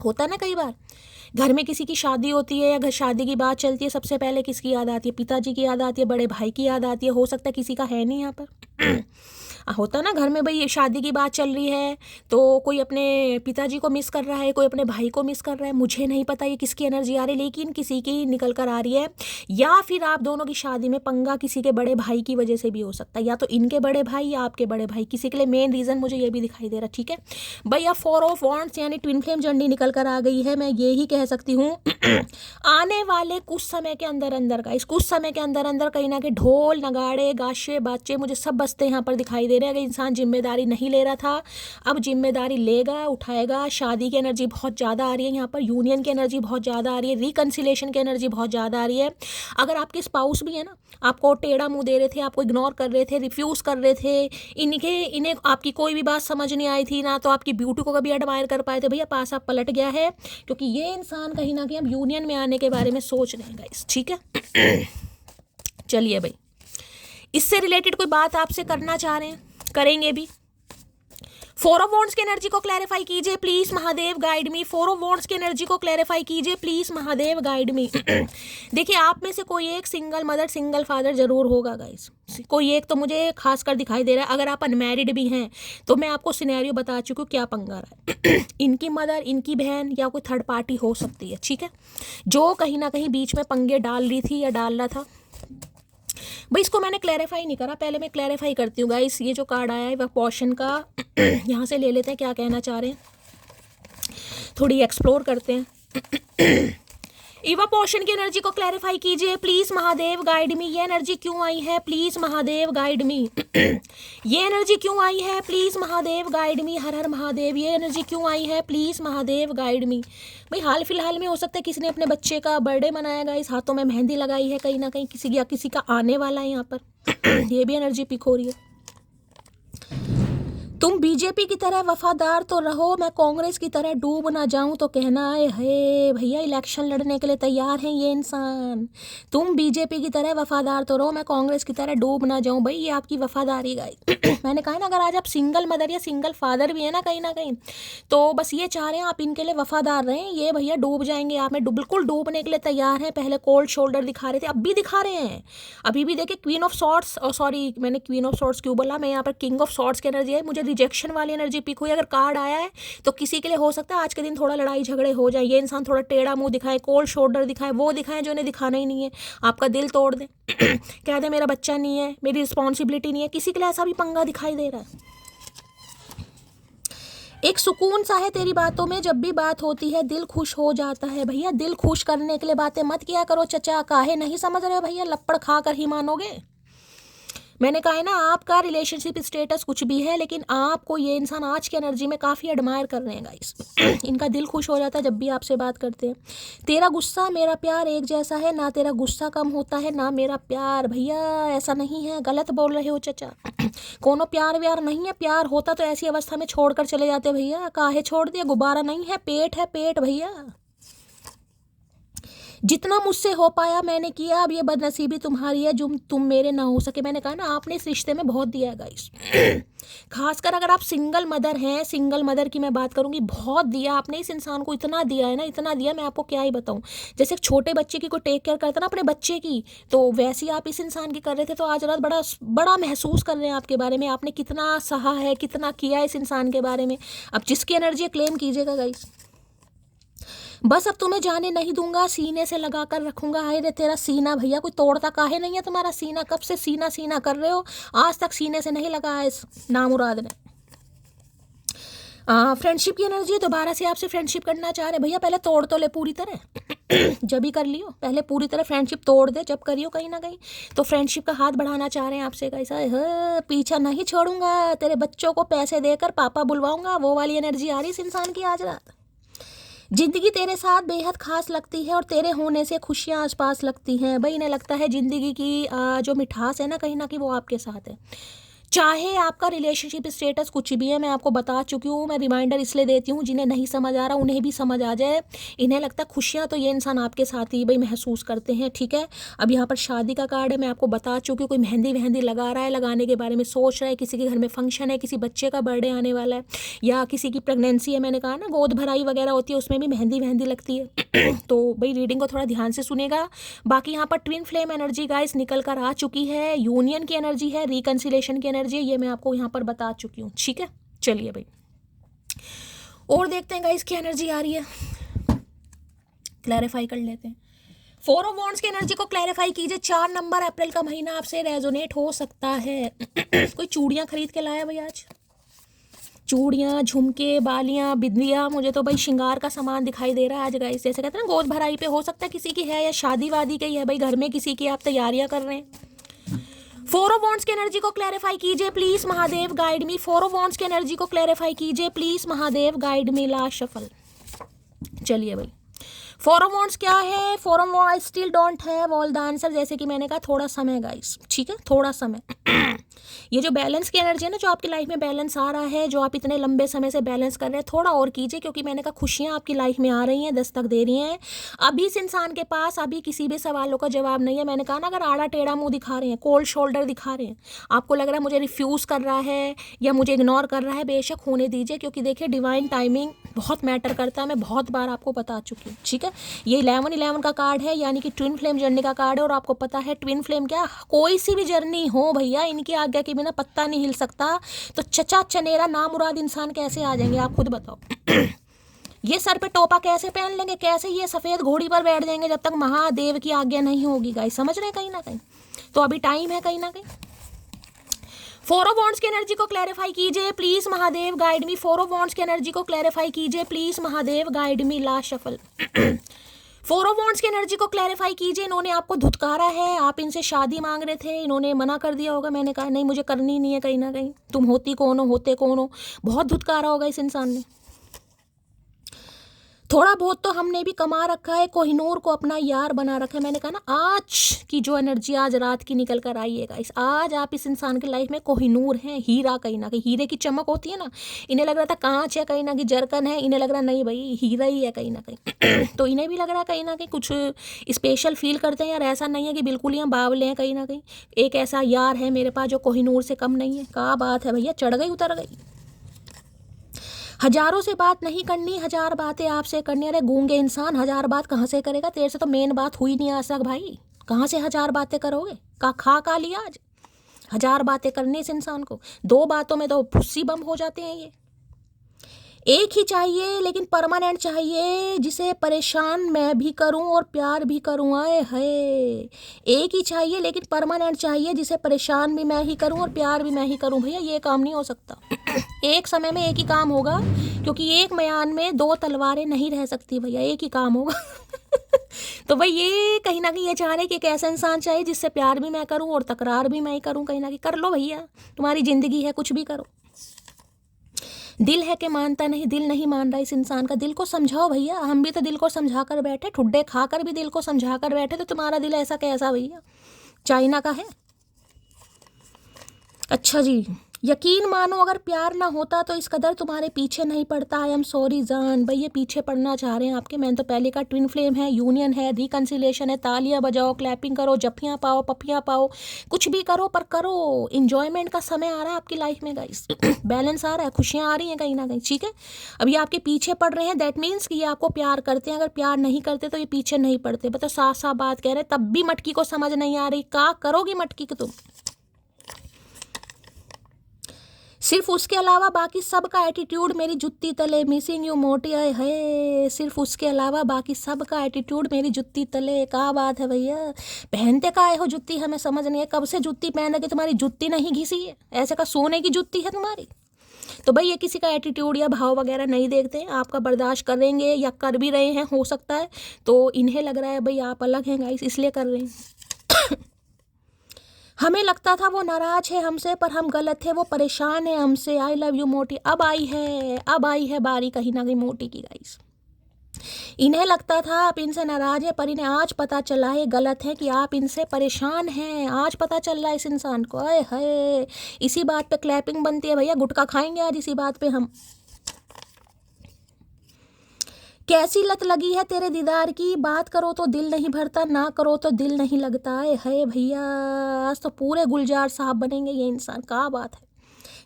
होता है ना कई बार घर में किसी की शादी होती है या घर शादी की बात चलती है, सबसे पहले किसकी याद आती है, पिताजी की याद आती है, बड़े भाई की याद आती है। हो सकता है किसी का है नहीं यहाँ पर होता ना घर में भाई ये शादी की बात चल रही है, तो कोई अपने पिताजी को मिस कर रहा है, कोई अपने भाई को मिस कर रहा है, मुझे नहीं पता ये किसकी एनर्जी आ रही है, लेकिन किसी की निकल कर आ रही है। या फिर आप दोनों की शादी में पंगा किसी के बड़े भाई की वजह से भी हो सकता है, या तो इनके बड़े भाई या आपके बड़े भाई, किसी के लिए मेन रीज़न मुझे ये भी दिखाई दे रहा है, ठीक है भैया। 4 ऑफ वॉन्ड्स यानी ट्विन फ्लेम जर्नी निकल कर आ गई है। मैं ये ही कह सकती हूँ आने वाले कुछ समय के अंदर अंदर का, इस कुछ समय के अंदर अंदर कहीं ना कहीं ढोल नगाड़े गाशे बाचे मुझे सब बजते यहाँ पर दिखाई दे रहे हैं। अगर इंसान जिम्मेदारी नहीं ले रहा था, अब जिम्मेदारी लेगा, उठाएगा। शादी की एनर्जी बहुत ज़्यादा आ रही है यहाँ पर, यूनियन की एनर्जी बहुत ज़्यादा आ रही है, रिकन्सिलेशन की एनर्जी बहुत ज़्यादा आ रही है। अगर आपके स्पाउस भी है ना, आपको टेढ़ा मुंह दे रहे थे, आपको इग्नोर कर रहे थे, रिफ्यूज़ कर रहे थे, इन्हें आपकी कोई भी बात समझ नहीं आई थी ना, तो आपकी ब्यूटी को कभी एडमायर कर पाए थे, भैया पास आप पलट गया है, क्योंकि ये इंसान कहीं ना कहीं अब यूनियन में आने के बारे में सोच रहे हैं गाइस, ठीक है। चलिए भाई, इससे रिलेटेड कोई बात आपसे करना चाह रहे हैं, करेंगे भी। फोर ऑफ वॉन्ड्स की एनर्जी को क्लैरिफाई कीजिए please Mahadev guide me. Four of wands की एनर्जी को क्लैरिफाई कीजिए प्लीज महादेव गाइड मी। देखिए आप में से कोई एक सिंगल मदर सिंगल फादर जरूर होगा गाइस, कोई एक तो मुझे खासकर दिखाई दे रहा है। अगर आप अनमैरिड भी हैं तो मैं आपको सिनेरियो बता चुकी हूँ क्या पंगा रहा है। इनकी मदर, इनकी बहन या कोई थर्ड पार्टी हो सकती है, ठीक है, जो कहीं ना कहीं बीच में पंगे डाल रही थी या डाल रहा था। भाई इसको मैंने क्लैरिफाई नहीं करा, पहले मैं क्लैरिफाई करती हूँ गाइस। ये जो कार्ड आया है वह पोर्शन का यहाँ से ले लेते हैं, क्या कहना चाह रहे हैं, थोड़ी एक्सप्लोर करते हैं। ईवा पोर्शन की एनर्जी को क्लैरिफाई कीजिए प्लीज महादेव गाइड मी। ये एनर्जी क्यों आई है प्लीज महादेव गाइड मी। ये एनर्जी क्यों आई है प्लीज महादेव गाइड मी। हर हर महादेव। ये एनर्जी क्यों आई है प्लीज महादेव गाइड मी। भाई हाल फिलहाल में हो सकता है किसी ने अपने बच्चे का बर्थडे मनाया गाइस, हाथों में मेहंदी लगाई है कहीं ना कहीं, किसी या किसी का आने वाला है यहाँ पर। ये भी एनर्जी पिक हो रही है। तुम बीजेपी की तरह वफादार तो रहो, मैं कांग्रेस की तरह डूब ना जाऊं तो कहना है भैया इलेक्शन लड़ने के लिए तैयार हैं ये इंसान। तुम बीजेपी की तरह वफादार तो रहो, मैं कांग्रेस की तरह डूब ना जाऊं। भाई ये आपकी वफादारी गाई। मैंने कहा ना, अगर आज आप सिंगल मदर या सिंगल फादर भी है ना कहीं ना कहीं, तो बस ये चाह रहे हैं आप इनके लिए वफादार रहें। ये भैया डूब जाएंगे आप में, बिल्कुल डूबने के लिए तैयार हैं। पहले कोल्ड शोल्डर दिखा रहे थे, अब भी दिखा रहे हैं। अभी भी देखिए क्वीन ऑफ सॉर्ड्स, सॉरी मैंने क्वीन ऑफ सॉर्ड्स क्यों बोला, मैं यहाँ पर किंग ऑफ सॉर्ड्स की एनर्जी है। मुझे रिजेक्शन वाली एनर्जी पिक हुई। अगर कार्ड आया है तो किसी के लिए हो सकता है आज के दिन थोड़ा लड़ाई झगड़े हो जाए, ये इंसान थोड़ा टेढ़ा मुंह दिखाए, कोल्ड शोल्डर दिखाए, वो दिखाए जो इन्हें दिखाना ही नहीं है, आपका दिल तोड़ दे। कह दे मेरा बच्चा नहीं है, मेरी रिस्पॉन्सिबिलिटी नहीं है। किसी के लिए ऐसा भी पंगा दिखाई दे रहा है। एक सुकून सा है तेरी बातों में, जब भी बात होती है दिल खुश हो जाता है। भैया दिल खुश करने के लिए बातें मत किया करो चचा, काहे नहीं समझ रहे हो भैया, लपड़ खा कर ही मानोगे। मैंने कहा है ना, आपका रिलेशनशिप स्टेटस कुछ भी है, लेकिन आपको ये इंसान आज की एनर्जी में काफ़ी एडमायर कर रहे हैं गाइस। इनका दिल खुश हो जाता है जब भी आपसे बात करते हैं। तेरा गुस्सा मेरा प्यार एक जैसा है, ना तेरा गुस्सा कम होता है ना मेरा प्यार। भैया ऐसा नहीं है, गलत बोल रहे हो चचा। कोनो प्यार व्यार नहीं है, प्यार होता तो ऐसी अवस्था में छोड़कर चले जाते भैया, काहे छोड़ दिया, गुब्बारा नहीं है, पेट है पेट भैया। जितना मुझसे हो पाया मैंने किया, अब ये बदनसीबी तुम्हारी है जो तुम मेरे ना हो सके। मैंने कहा ना, आपने इस रिश्ते में बहुत दिया है गाइस। खासकर अगर आप सिंगल मदर हैं, सिंगल मदर की मैं बात करूंगी, बहुत दिया आपने इस इंसान को, इतना दिया है ना, इतना दिया मैं आपको क्या ही बताऊं। जैसे एक छोटे बच्चे की कोई टेक केयर करता ना अपने बच्चे की, तो वैसे ही आप इस इंसान की कर रहे थे। तो आज रात बड़ा बड़ा महसूस कर रहे हैं आपके बारे में, आपने कितना सहा है, कितना किया है इस इंसान के बारे में। अब जिसकी एनर्जी क्लेम कीजिएगा गाइस। बस अब तुम्हें जाने नहीं दूंगा, सीने से लगा कर रखूंगा। हाय रे तेरा सीना भैया, कोई तोड़ता काहे नहीं है तुम्हारा सीना, कब से सीना सीना कर रहे हो, आज तक सीने से नहीं लगा है इस नामुराद ने। फ्रेंडशिप की एनर्जी, दोबारा से आपसे फ्रेंडशिप करना चाह रहे भैया, पहले तोड़ तो ले पूरी तरह। जब ही कर लियो, पहले पूरी तरह फ्रेंडशिप तोड़ दे, जब करियो कहीं ना कहीं तो फ्रेंडशिप का हाथ बढ़ाना चाह रहे हैं आपसे। कैसा है, पीछा नहीं छोड़ूंगा, तेरे बच्चों को पैसे देकर पापा बुलवाऊंगा, वो वाली एनर्जी आ रही इस इंसान की आज रात। जिंदगी तेरे साथ बेहद खास लगती है और तेरे होने से खुशियाँ आसपास लगती हैं। भाई इन्हें लगता है ज़िंदगी की जो मिठास है ना कहीं ना कहीं वो आपके साथ है। चाहे आपका रिलेशनशिप स्टेटस कुछ भी है, मैं आपको बता चुकी हूँ। मैं रिमाइंडर इसलिए देती हूँ, जिन्हें नहीं समझ आ रहा उन्हें भी समझ आ जाए। इन्हें लगता है खुशियाँ तो ये इंसान आपके साथ ही भाई महसूस करते हैं, ठीक है। अब यहाँ पर शादी का कार्ड है, मैं आपको बता चुकी हूँ। कोई मेहंदी वहंदी लगा रहा है, लगाने के बारे में सोच रहा है, किसी के घर में फंक्शन है, किसी बच्चे का बर्थडे आने वाला है, या किसी की प्रेगनेंसी है। मैंने कहा ना गोद भराई वगैरह होती है, उसमें भी मेहंदी वहंदी लगती है। तो भाई रीडिंग को थोड़ा ध्यान से सुनेगा। बाकी यहाँ पर ट्विन फ्लेम एनर्जी गाइस निकल कर आ चुकी है, यूनियन की एनर्जी है, रिकन्सिलेशन की एनर्जी है, ये मैं आपको यहाँ पर बता चुकी हूँ, ठीक है। चलिए भाई और देखते हैं गाइस क्या एनर्जी आ रही है, क्लैरिफाई कर लेते हैं। 4 ऑफ वॉन्ड्स की एनर्जी को क्लैरिफाई कीजिए। 4 नंबर अप्रैल का महीना आपसे रेजोनेट हो सकता है। कोई चूड़ियाँ खरीद के लाया भाई आज, चूड़ियाँ, झुमके, बालियाँ, बिंदियाँ, मुझे तो भाई श्रृंगार का सामान दिखाई दे रहा है आज गाइस। जैसे कहते हैं ना गोद भराई पे, हो सकता है किसी की है या शादी वादी की है भाई, घर में किसी की आप तैयारियां कर रहे हैं। 4 ऑफ वॉन्ड्स की एनर्जी को क्लैरिफाई कीजिए please Mahadev guide me. 4 of wands की एनर्जी को क्लैरिफाई कीजिए please Mahadev guide me. Last shuffle. चलिए भाई फोर ऑफ वॉन्ड्स क्या है? Four of wands, I still don't have all the answer. जैसे कि मैंने कहा, थोड़ा समय गाइस, ठीक है, थोड़ा समय। ये जो बैलेंस की एनर्जी है ना, जो आपकी लाइफ में बैलेंस आ रहा है, जो आप इतने लंबे समय से बैलेंस कर रहे हैं, थोड़ा और कीजिए, क्योंकि मैंने कहा खुशियाँ आपकी लाइफ में आ रही हैं, दस्तक दे रही हैं। अभी इस इंसान के पास अभी किसी भी सवालों का जवाब नहीं है। मैंने कहा ना, अगर आड़ा टेढ़ा मुंह दिखा रहे हैं, कोल्ड शोल्डर दिखा रहे हैं, आपको लग रहा है मुझे रिफ्यूज़ कर रहा है या मुझे इग्नोर कर रहा है, बेशक होने दीजिए, क्योंकि देखिए डिवाइन टाइमिंग बहुत मैटर करता है। मैं बहुत बार आपको बता चुकी हूँ, ठीक है। ये 11-11 का कार्ड है, यानी कि ट्विन फ्लेम जर्नी का कार्ड है। और आपको पता है ट्विन फ्लेम क्या, कोई सी भी जर्नी हो भैया, इनकी आज्ञा के बिना पत्ता नहीं हिल सकता। तो चचा चनेरा नामुराद इंसान कैसे आ जाएंगे, आप खुद बताओ। ये सर पे टोपा कैसे पहन लेंगे, कैसे ये सफ़ेद घोड़ी पर बैठ जाएंगे जब तक महादेव की आज्ञा नहीं होगी गाइस, समझ रहे हैं कहीं ना कहीं। तो अभी टाइम है कहीं ना कहीं। फोर ऑफ वॉन्ड्स की एनर्जी को क्लैरिफाई कीजिए please Mahadev, guide me. Four of wands की एनर्जी को क्लैरिफाई कीजिए please Mahadev, guide me. Last shuffle. Four of wands की एनर्जी को क्लैरिफाई कीजिए। इन्होंने आपको धुतकारा है, आप इनसे शादी मांग रहे थे, इन्होंने मना कर दिया होगा। मैंने कहा नहीं, मुझे करनी नहीं है कहीं ना कहीं, तुम होती कौन हो, होते कौन हो। बहुत धुतकारा होगा इस इंसान ने। थोड़ा बहुत तो हमने भी कमा रखा है, कोहिनूर को अपना यार बना रखा है। मैंने कहा ना, आज की जो एनर्जी आज रात की निकल कर आइएगा, इस आज आप इस इंसान की लाइफ में कोहिनूर हैं, हीरा कहीं ना कहीं। हीरे की चमक होती है ना, इन्हें लग रहा था कांच है, कहीं ना कहीं जरकन है, इन्हें लग रहा नहीं भाई हीरा ही है कहीं ना कहीं। तो इन्हें भी लग रहा है कहीं ना कहीं कुछ स्पेशल फील करते हैं यार। ऐसा नहीं है कि बिल्कुल ही हम बावले हैं, कहीं ना कहीं एक ऐसा यार है मेरे पास जो कोहिनूर से कम नहीं है। क्या बात है भैया, चढ़ गई उतर गई। हजारों से बात नहीं करनी, हजार बातें आपसे करनी। अरे गूंगे इंसान, हजार बात कहाँ से करेगा, तेरे से तो मेन बात हुई नहीं आज तक भाई, कहाँ से हजार बातें करोगे। खा लिया आज, हजार बातें करनी इस इंसान को। दो बातों में तो फुस्सी बम हो जाते हैं ये। एक ही चाहिए लेकिन परमानेंट चाहिए, जिसे परेशान मैं भी करूं और प्यार भी करूं। आए हाय, एक ही चाहिए लेकिन परमानेंट चाहिए, जिसे परेशान भी मैं ही करूं और प्यार भी मैं ही करूं। भैया ये काम नहीं हो सकता। एक समय में एक ही काम होगा, क्योंकि एक म्यान में दो तलवारें नहीं रह सकती भैया, एक ही काम होगा। तो भाई ये कहीं ना कहीं ये चाह रहे कि एक ऐसा इंसान चाहिए जिससे प्यार भी मैं करूं और तकरार भी मैं ही करूं। कहीं ना कहीं कर लो भैया, तुम्हारी जिंदगी है, कुछ भी करो। दिल है कि मानता नहीं, दिल नहीं मान रहा इस इंसान का। दिल को समझाओ भैया, हम भी तो दिल को समझा कर बैठे, ठुड्डे खाकर भी दिल को समझा कर बैठे, तो तुम्हारा दिल ऐसा कैसा भैया, चाइना का है। अच्छा जी, यकीन मानो अगर प्यार ना होता तो इस कदर तुम्हारे पीछे नहीं पड़ता। आई एम सॉरी जान भाई, ये पीछे पड़ना चाह रहे हैं आपके। मैंने तो पहले का ट्विन फ्लेम है, यूनियन है, रिकन्सिलेशन है। तालियां बजाओ, क्लैपिंग करो, जफ्फियाँ पाओ, पपियाँ पाओ, कुछ भी करो, पर करो। इंजॉयमेंट का समय आ रहा है आपकी लाइफ में गाइस। बैलेंस आ रहा है, खुशियाँ आ रही हैं कहीं ना कहीं, ठीक है। अब ये आपके पीछे पड़ रहे हैं, दैट मीन्स कि ये आपको प्यार करते हैं। अगर प्यार नहीं करते तो ये पीछे नहीं पड़ते। बताओ, साफ साफ बात कह रहे हैं, तब भी मटकी को समझ नहीं आ रही। क्या करोगी मटकी को तुम। सिर्फ उसके अलावा बाकी सब का एटीट्यूड मेरी जुत्ती तले, मिसिंग यू मोटी है। सिर्फ उसके अलावा बाकी सब का एटीट्यूड मेरी जुत्ती तले। क्या बात है भैया, पहनते का आए हो जुत्ती, हमें समझ नहीं है कब से जुत्ती पहन के तुम्हारी जुत्ती नहीं घिसी है। ऐसे का सोने की जुत्ती है तुम्हारी। तो भाई ये किसी का एटीट्यूड या भाव वगैरह नहीं देखते हैं, आपका बर्दाश्त करेंगे या कर भी रहे हैं हो सकता है। तो इन्हें लग रहा है भाई आप अलग हैं गाइस, इसलिए कर रहे हैं। हमें लगता था वो नाराज है हमसे, पर हम गलत थे, वो परेशान है हमसे। आई लव यू मोटी। अब आई है बारी कहीं ना कहीं मोटी की गाइस। इन्हें लगता था आप इनसे नाराज है, पर इन्हें आज पता चला है गलत है कि आप इनसे परेशान हैं। आज पता चल रहा है इस इंसान को। आए हाय, इसी बात पे क्लैपिंग बनती है भैया, गुटखा खाएंगे आज इसी बात पे हम। कैसी लत लगी है तेरे दीदार की, बात करो तो दिल नहीं भरता, ना करो तो दिल नहीं लगता। है भैया, आज तो पूरे गुलजार साहब बनेंगे ये इंसान। क्या बात है,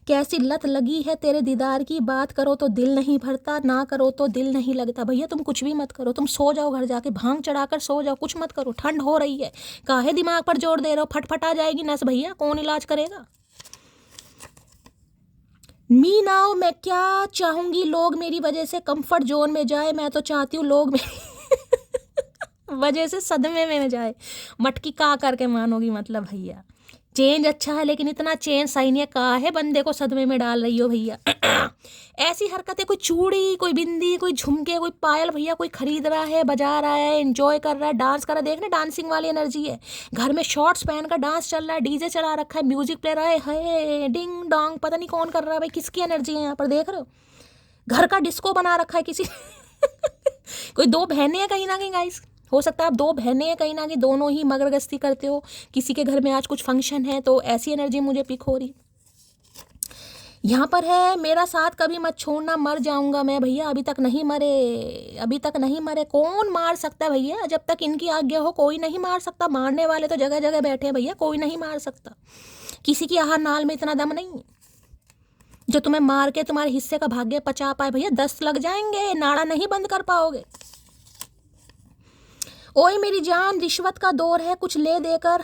कैसी लत लगी है तेरे दीदार की, बात करो तो दिल नहीं भरता, ना करो तो दिल नहीं लगता। भैया तुम कुछ भी मत करो, तुम सो जाओ घर जाके, भांग चढ़ाकर सो जाओ, कुछ मत करो। ठंड हो रही है, काहे दिमाग पर जोर दे रहे हो, फटफटा जाएगी नस भैया, कौन इलाज करेगा। मी नाउ, मैं क्या चाहूंगी लोग मेरी वजह से कंफर्ट जोन में जाए। मैं तो चाहती हूँ लोग मेरी वजह से सदमे में जाए। मटकी का करके मानोगी मतलब भैया। चेंज अच्छा है लेकिन इतना चेंज सही नहीं है। काहे बंदे को सदमे में डाल रही हो भैया। ऐसी हरकतें, कोई चूड़ी, कोई बिंदी, कोई झुमके, कोई पायल भैया, कोई खरीद रहा है, बजा रहा है, एंजॉय कर रहा है, डांस कर रहा है। देखना डांसिंग वाली एनर्जी है। घर में शॉर्ट्स पहन कर डांस चल रहा है, डीजे चला रखा है, म्यूजिक प्ले रहा है, डिंग डोंग, पता नहीं कौन कर रहा है भाई। किसकी एनर्जी है यहाँ पर, देख रहे हो। घर का डिस्को बना रखा है किसी। कोई दो बहनें हैं कहीं ना कहीं गाइस, हो सकता है आप दो बहनें हैं कहीं ना कहीं, दोनों ही मगरगस्ती करते हो, किसी के घर में आज कुछ फंक्शन है, तो ऐसी एनर्जी मुझे पिक हो रही। यहाँ पर है मेरा साथ कभी मत छोड़ना, मर जाऊंगा मैं। भैया अभी तक नहीं मरे, अभी तक नहीं मरे। कौन मार सकता है भैया, जब तक इनकी आज्ञा हो कोई नहीं मार सकता। मारने वाले तो जगह जगह बैठे हैं भैया, कोई नहीं मार सकता। किसी की आहार नाल में इतना दम नहीं है जो तुम्हें मार के तुम्हारे हिस्से का भाग्य पचा पाए। भैया 10 लग जाएंगे, नाड़ा नहीं बंद कर पाओगे। ओए मेरी जान, रिश्वत का दौर है, कुछ ले देकर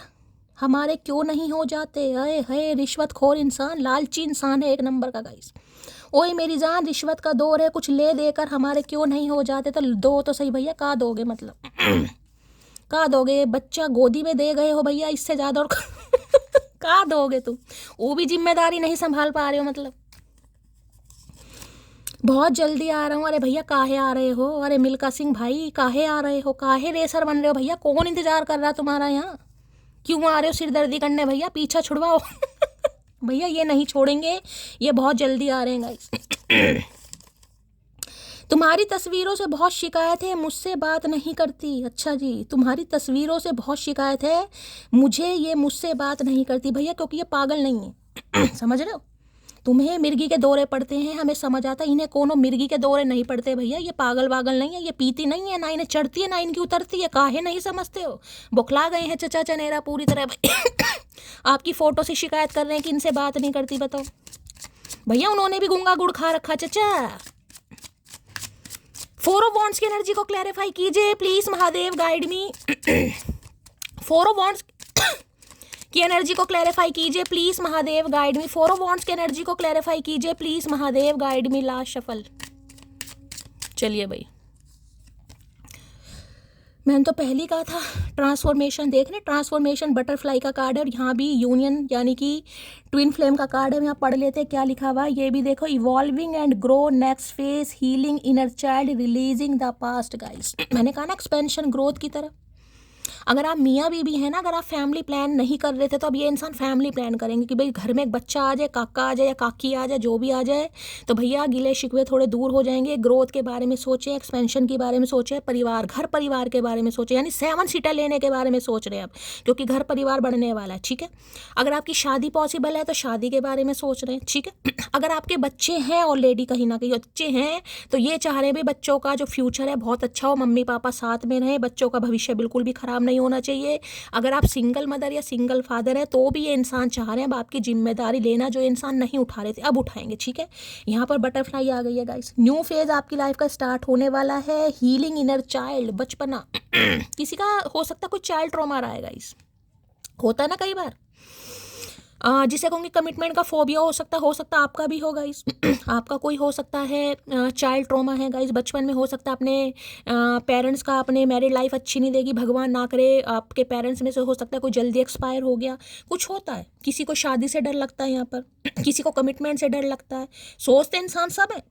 हमारे क्यों नहीं हो जाते। अरे है रिश्वतखोर इंसान, लालची इंसान है एक नंबर का गाइस। ओए मेरी जान, रिश्वत का दौर है, कुछ ले देकर हमारे क्यों नहीं हो जाते। तो दो तो सही भैया, का दोगे मतलब का दोगे। बच्चा गोदी में दे गए हो भैया, इससे ज़्यादा और का दोगे तुम। वो भी जिम्मेदारी नहीं संभाल पा रहे हो मतलब। बहुत जल्दी आ रहा हूँ। अरे भैया काहे आ रहे हो, अरे मिल्का सिंह भाई काहे आ रहे हो, काहे रेसर बन रहे हो भैया, कौन इंतजार कर रहा है तुम्हारा यहाँ, क्यों आ रहे हो सिरदर्दी करने भैया, पीछा छुड़वाओ भैया ये नहीं छोड़ेंगे, ये बहुत जल्दी आ रहे हैं गाइस। तुम्हारी तस्वीरों से बहुत शिकायत है, मुझसे बात नहीं करती। अच्छा जी, तुम्हारी तस्वीरों से बहुत शिकायत है, मुझे ये मुझसे बात नहीं करती। भैया क्योंकि ये पागल नहीं है समझ रहे हो, तुम्हें मिर्गी के दौरे पड़ते हैं, हमें समझ आता है, इन्हें कोनो मिर्गी के दौरे नहीं पड़ते भैया। ये पागल वागल नहीं है, ये पीती नहीं है, ना इन्हें चढ़ती है ना इनकी उतरती है। काहे नहीं समझते हो, बुखला गए हैं चचा चनेरा पूरी तरह आपकी फोटो से शिकायत कर रहे हैं कि इनसे बात नहीं करती। बताओ भैया, उन्होंने भी गुंगा गुड़ खा रखा चचा। 4 ऑफ वॉन्ड्स की एनर्जी को क्लैरिफाई कीजिए please, Mahadev guide me. 4 of wands की एनर्जी को क्लैरिफाई कीजिए please, Mahadev guide me. 4 of wands की एनर्जी को क्लैरिफाई कीजिए please, Mahadev guide me. Last shuffle. चलिए भाई, मैंने तो पहले कहा था ट्रांसफॉर्मेशन देख रहे, ट्रांसफॉर्मेशन बटरफ्लाई का कार्ड है, और यहाँ भी यूनियन यानी कि ट्विन फ्लेम का कार्ड है। यहाँ पढ़ लेते हैं क्या लिखा हुआ है, ये भी देखो। Evolving and grow, next phase, healing inner child, releasing the past guys. मैंने कहा ना एक्सपेंशन ग्रोथ की तरफ। अगर आप मियाँ बीबी हैं ना, अगर आप फैमिली प्लान नहीं कर रहे थे, तो अब ये इंसान फैमिली प्लान करेंगे कि भाई घर में एक बच्चा आ जाए, काका आ जाए या काकी आ जाए, जो भी आ जाए, तो भैया गिले शिकवे थोड़े दूर हो जाएंगे। ग्रोथ के बारे में सोचें, एक्सपेंशन के बारे में सोचें, परिवार घर परिवार के बारे में सोचें, यानी 7 सीटर लेने के बारे में सोच रहे हैं अब, क्योंकि घर परिवार बढ़ने वाला है। ठीक है, अगर आपकी शादी पॉसिबल है तो शादी के बारे में सोच रहे हैं। ठीक है, अगर आपके बच्चे हैं ऑलरेडी, कहीं ना कहीं बच्चे हैं, तो ये चाह रहे हैं भाई बच्चों का जो फ्यूचर है बहुत अच्छा हो, मम्मी पापा साथ में रहें, बच्चों का भविष्य बिल्कुल भी खराब नहीं होना चाहिए। अगर आप सिंगल मदर या सिंगल फादर हैं, तो भी ये इंसान चाह रहे हैं अब आपकी जिम्मेदारी लेना, जो इंसान नहीं उठा रहे थे अब उठाएंगे। ठीक है, यहाँ पर बटरफ्लाई आ गई है गाइस। न्यू फेज आपकी लाइफ का स्टार्ट होने वाला है। हीलिंग इनर चाइल्ड, बचपना किसी का हो सकता है, कोई चाइल्ड ट्रॉमा रहा है गाइस, होता है ना कई बार। जिसे कहूँगी कमिटमेंट का फोबिया हो सकता आपका भी हो गाइस आपका कोई हो सकता है चाइल्ड ट्रॉमा है गाइस, बचपन में हो सकता है अपने पेरेंट्स का, अपने मैरिड लाइफ अच्छी नहीं देगी, भगवान ना करे आपके पेरेंट्स में से हो सकता है कोई जल्दी एक्सपायर हो गया, कुछ होता है। किसी को शादी से डर लगता है यहाँ पर किसी को कमिटमेंट से डर लगता है। सोचते इंसान सब है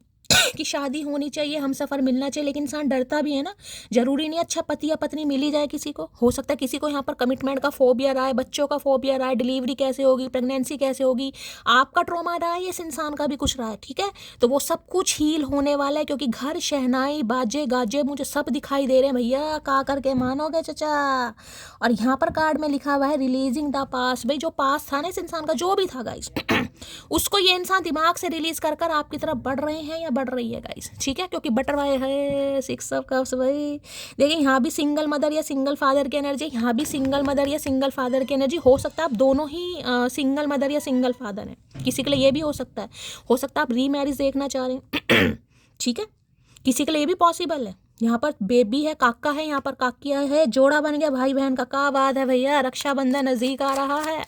कि शादी होनी चाहिए, हम सफ़र मिलना चाहिए, लेकिन इंसान डरता भी है ना। जरूरी नहीं अच्छा पति या पत्नी मिल ही जाए किसी को, हो सकता है किसी को यहाँ पर कमिटमेंट का फोबिया रहा है, बच्चों का फोबिया रहा है, डिलीवरी कैसे होगी, प्रेगनेंसी कैसे होगी, आपका ट्रॉमा रहा है, इस इंसान का भी कुछ रहा है। ठीक है, तो वो सब कुछ हील होने वाला है, क्योंकि घर शहनाई बाजे गाजे मुझे सब दिखाई दे रहे हैं भैया, का करके मानोगे चचा। और यहाँ पर कार्ड में लिखा हुआ है रिलीजिंग द पास्ट। भाई जो पास्ट था ना इस इंसान का, जो भी था गाइस उसको ये इंसान दिमाग से रिलीज कर कर आपकी तरफ बढ़ रहे हैं या बढ़ रही है गाइस। ठीक है, क्योंकि बटरफ्लाई है 6 ऑफ कप्स। भाई देखिए, यहाँ भी सिंगल मदर या सिंगल फादर की एनर्जी, यहाँ भी सिंगल मदर या सिंगल फादर की एनर्जी। हो सकता है आप दोनों ही सिंगल मदर या सिंगल फादर हैं, किसी के लिए ये भी हो सकता है आप रीमैरिज देखना चाह रहे हैं ठीक है, किसी के लिए ये भी पॉसिबल है। यहाँ पर बेबी है, काका है, यहाँ पर काकिया है, जोड़ा बन गया भाई बहन का। क्या बात है भैया, रक्षाबंधन नजदीक आ रहा है।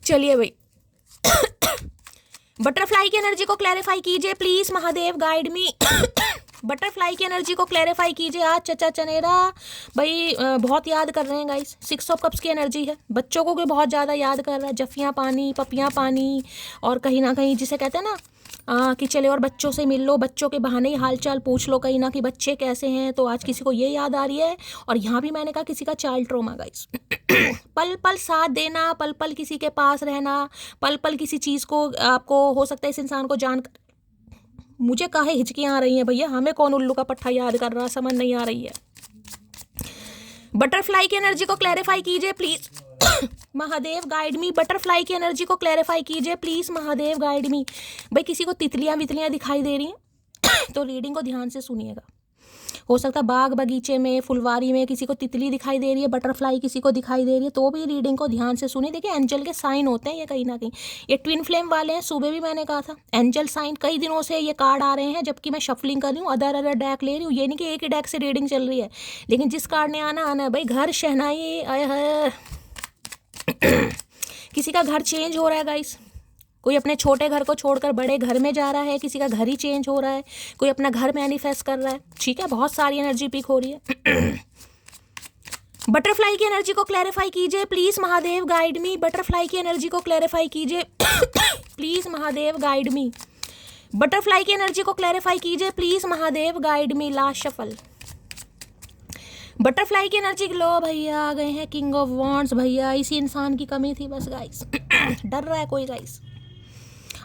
चलिए भाई बटरफ्लाई की एनर्जी को क्लैरिफाई कीजिए please, Mahadev guide me butterfly की एनर्जी को क्लैरिफाई कीजिए आज चचा चनेरा। भाई बहुत याद कर रहे हैं गाइस, 6 ऑफ कप्स की एनर्जी है, बच्चों को भी बहुत ज़्यादा याद कर रहा है, जफियाँ पानी पपियाँ पानी, और कहीं ना कहीं जिसे कहते हैं ना कि चले और बच्चों से मिल लो, बच्चों के बहाने ही हाल चाल पूछ लो कहीं ना कि बच्चे कैसे हैं, तो आज किसी को ये याद आ रही है। और यहाँ भी मैंने कहा किसी का चाइल्ड ट्रॉमा गाइस पल पल साथ देना, पल पल किसी के पास रहना, पल पल किसी चीज़ को आपको हो सकता है इस इंसान को जान मुझे काहे हिचकियाँ आ रही हैं भैया, हमें कौन उल्लू का पट्टा याद कर रहा, समझ नहीं आ रही है। बटरफ्लाई की एनर्जी को क्लैरिफाई कीजिए please Mahadev guide me. Butterfly की एनर्जी को क्लैरिफाई कीजिए प्लीज महादेव गाइड मी। भाई किसी को तितलियां वितलियां दिखाई दे रही हैं तो रीडिंग को ध्यान से सुनिएगा। हो सकता है बाग बगीचे में, फुलवारी में किसी को तितली दिखाई दे रही है, बटरफ्लाई किसी को दिखाई दे रही है, तो भी रीडिंग को ध्यान से सुनिए। देखिए एंजल के साइन होते हैं ये कहीं ना कहीं, ये ट्विन फ्लेम वाले हैं। सुबह भी मैंने कहा था एंजल साइन, कई दिनों से ये कार्ड आ रहे हैं जबकि मैं शफलिंग कर रही हूँ, अदर डेक ले रही हूँ। ये नहीं कि एक ही डेक से रीडिंग चल रही है, लेकिन जिस कार्ड ने आना आना है भाई। घर शहनाई आए है किसी का घर चेंज हो रहा है गाइस, कोई अपने छोटे घर को छोड़कर बड़े घर में जा रहा है, किसी का घर ही चेंज हो रहा है, कोई अपना घर मैनिफेस्ट कर रहा है। ठीक है, बहुत सारी एनर्जी पिक हो रही है। बटरफ्लाई की एनर्जी को क्लैरिफाई कीजिए please Mahadev guide me. Butterfly की एनर्जी को क्लैरिफाई कीजिए please Mahadev guide me. Butterfly की एनर्जी को क्लैरिफाई कीजिए please Mahadev guide me. Last shuffle butterfly की एनर्जी लो भैया, आ गए हैं किंग ऑफ वॉन्ड्स। भैया इसी इंसान की कमी थी बस गाइस डर रहा है कोई गाइस।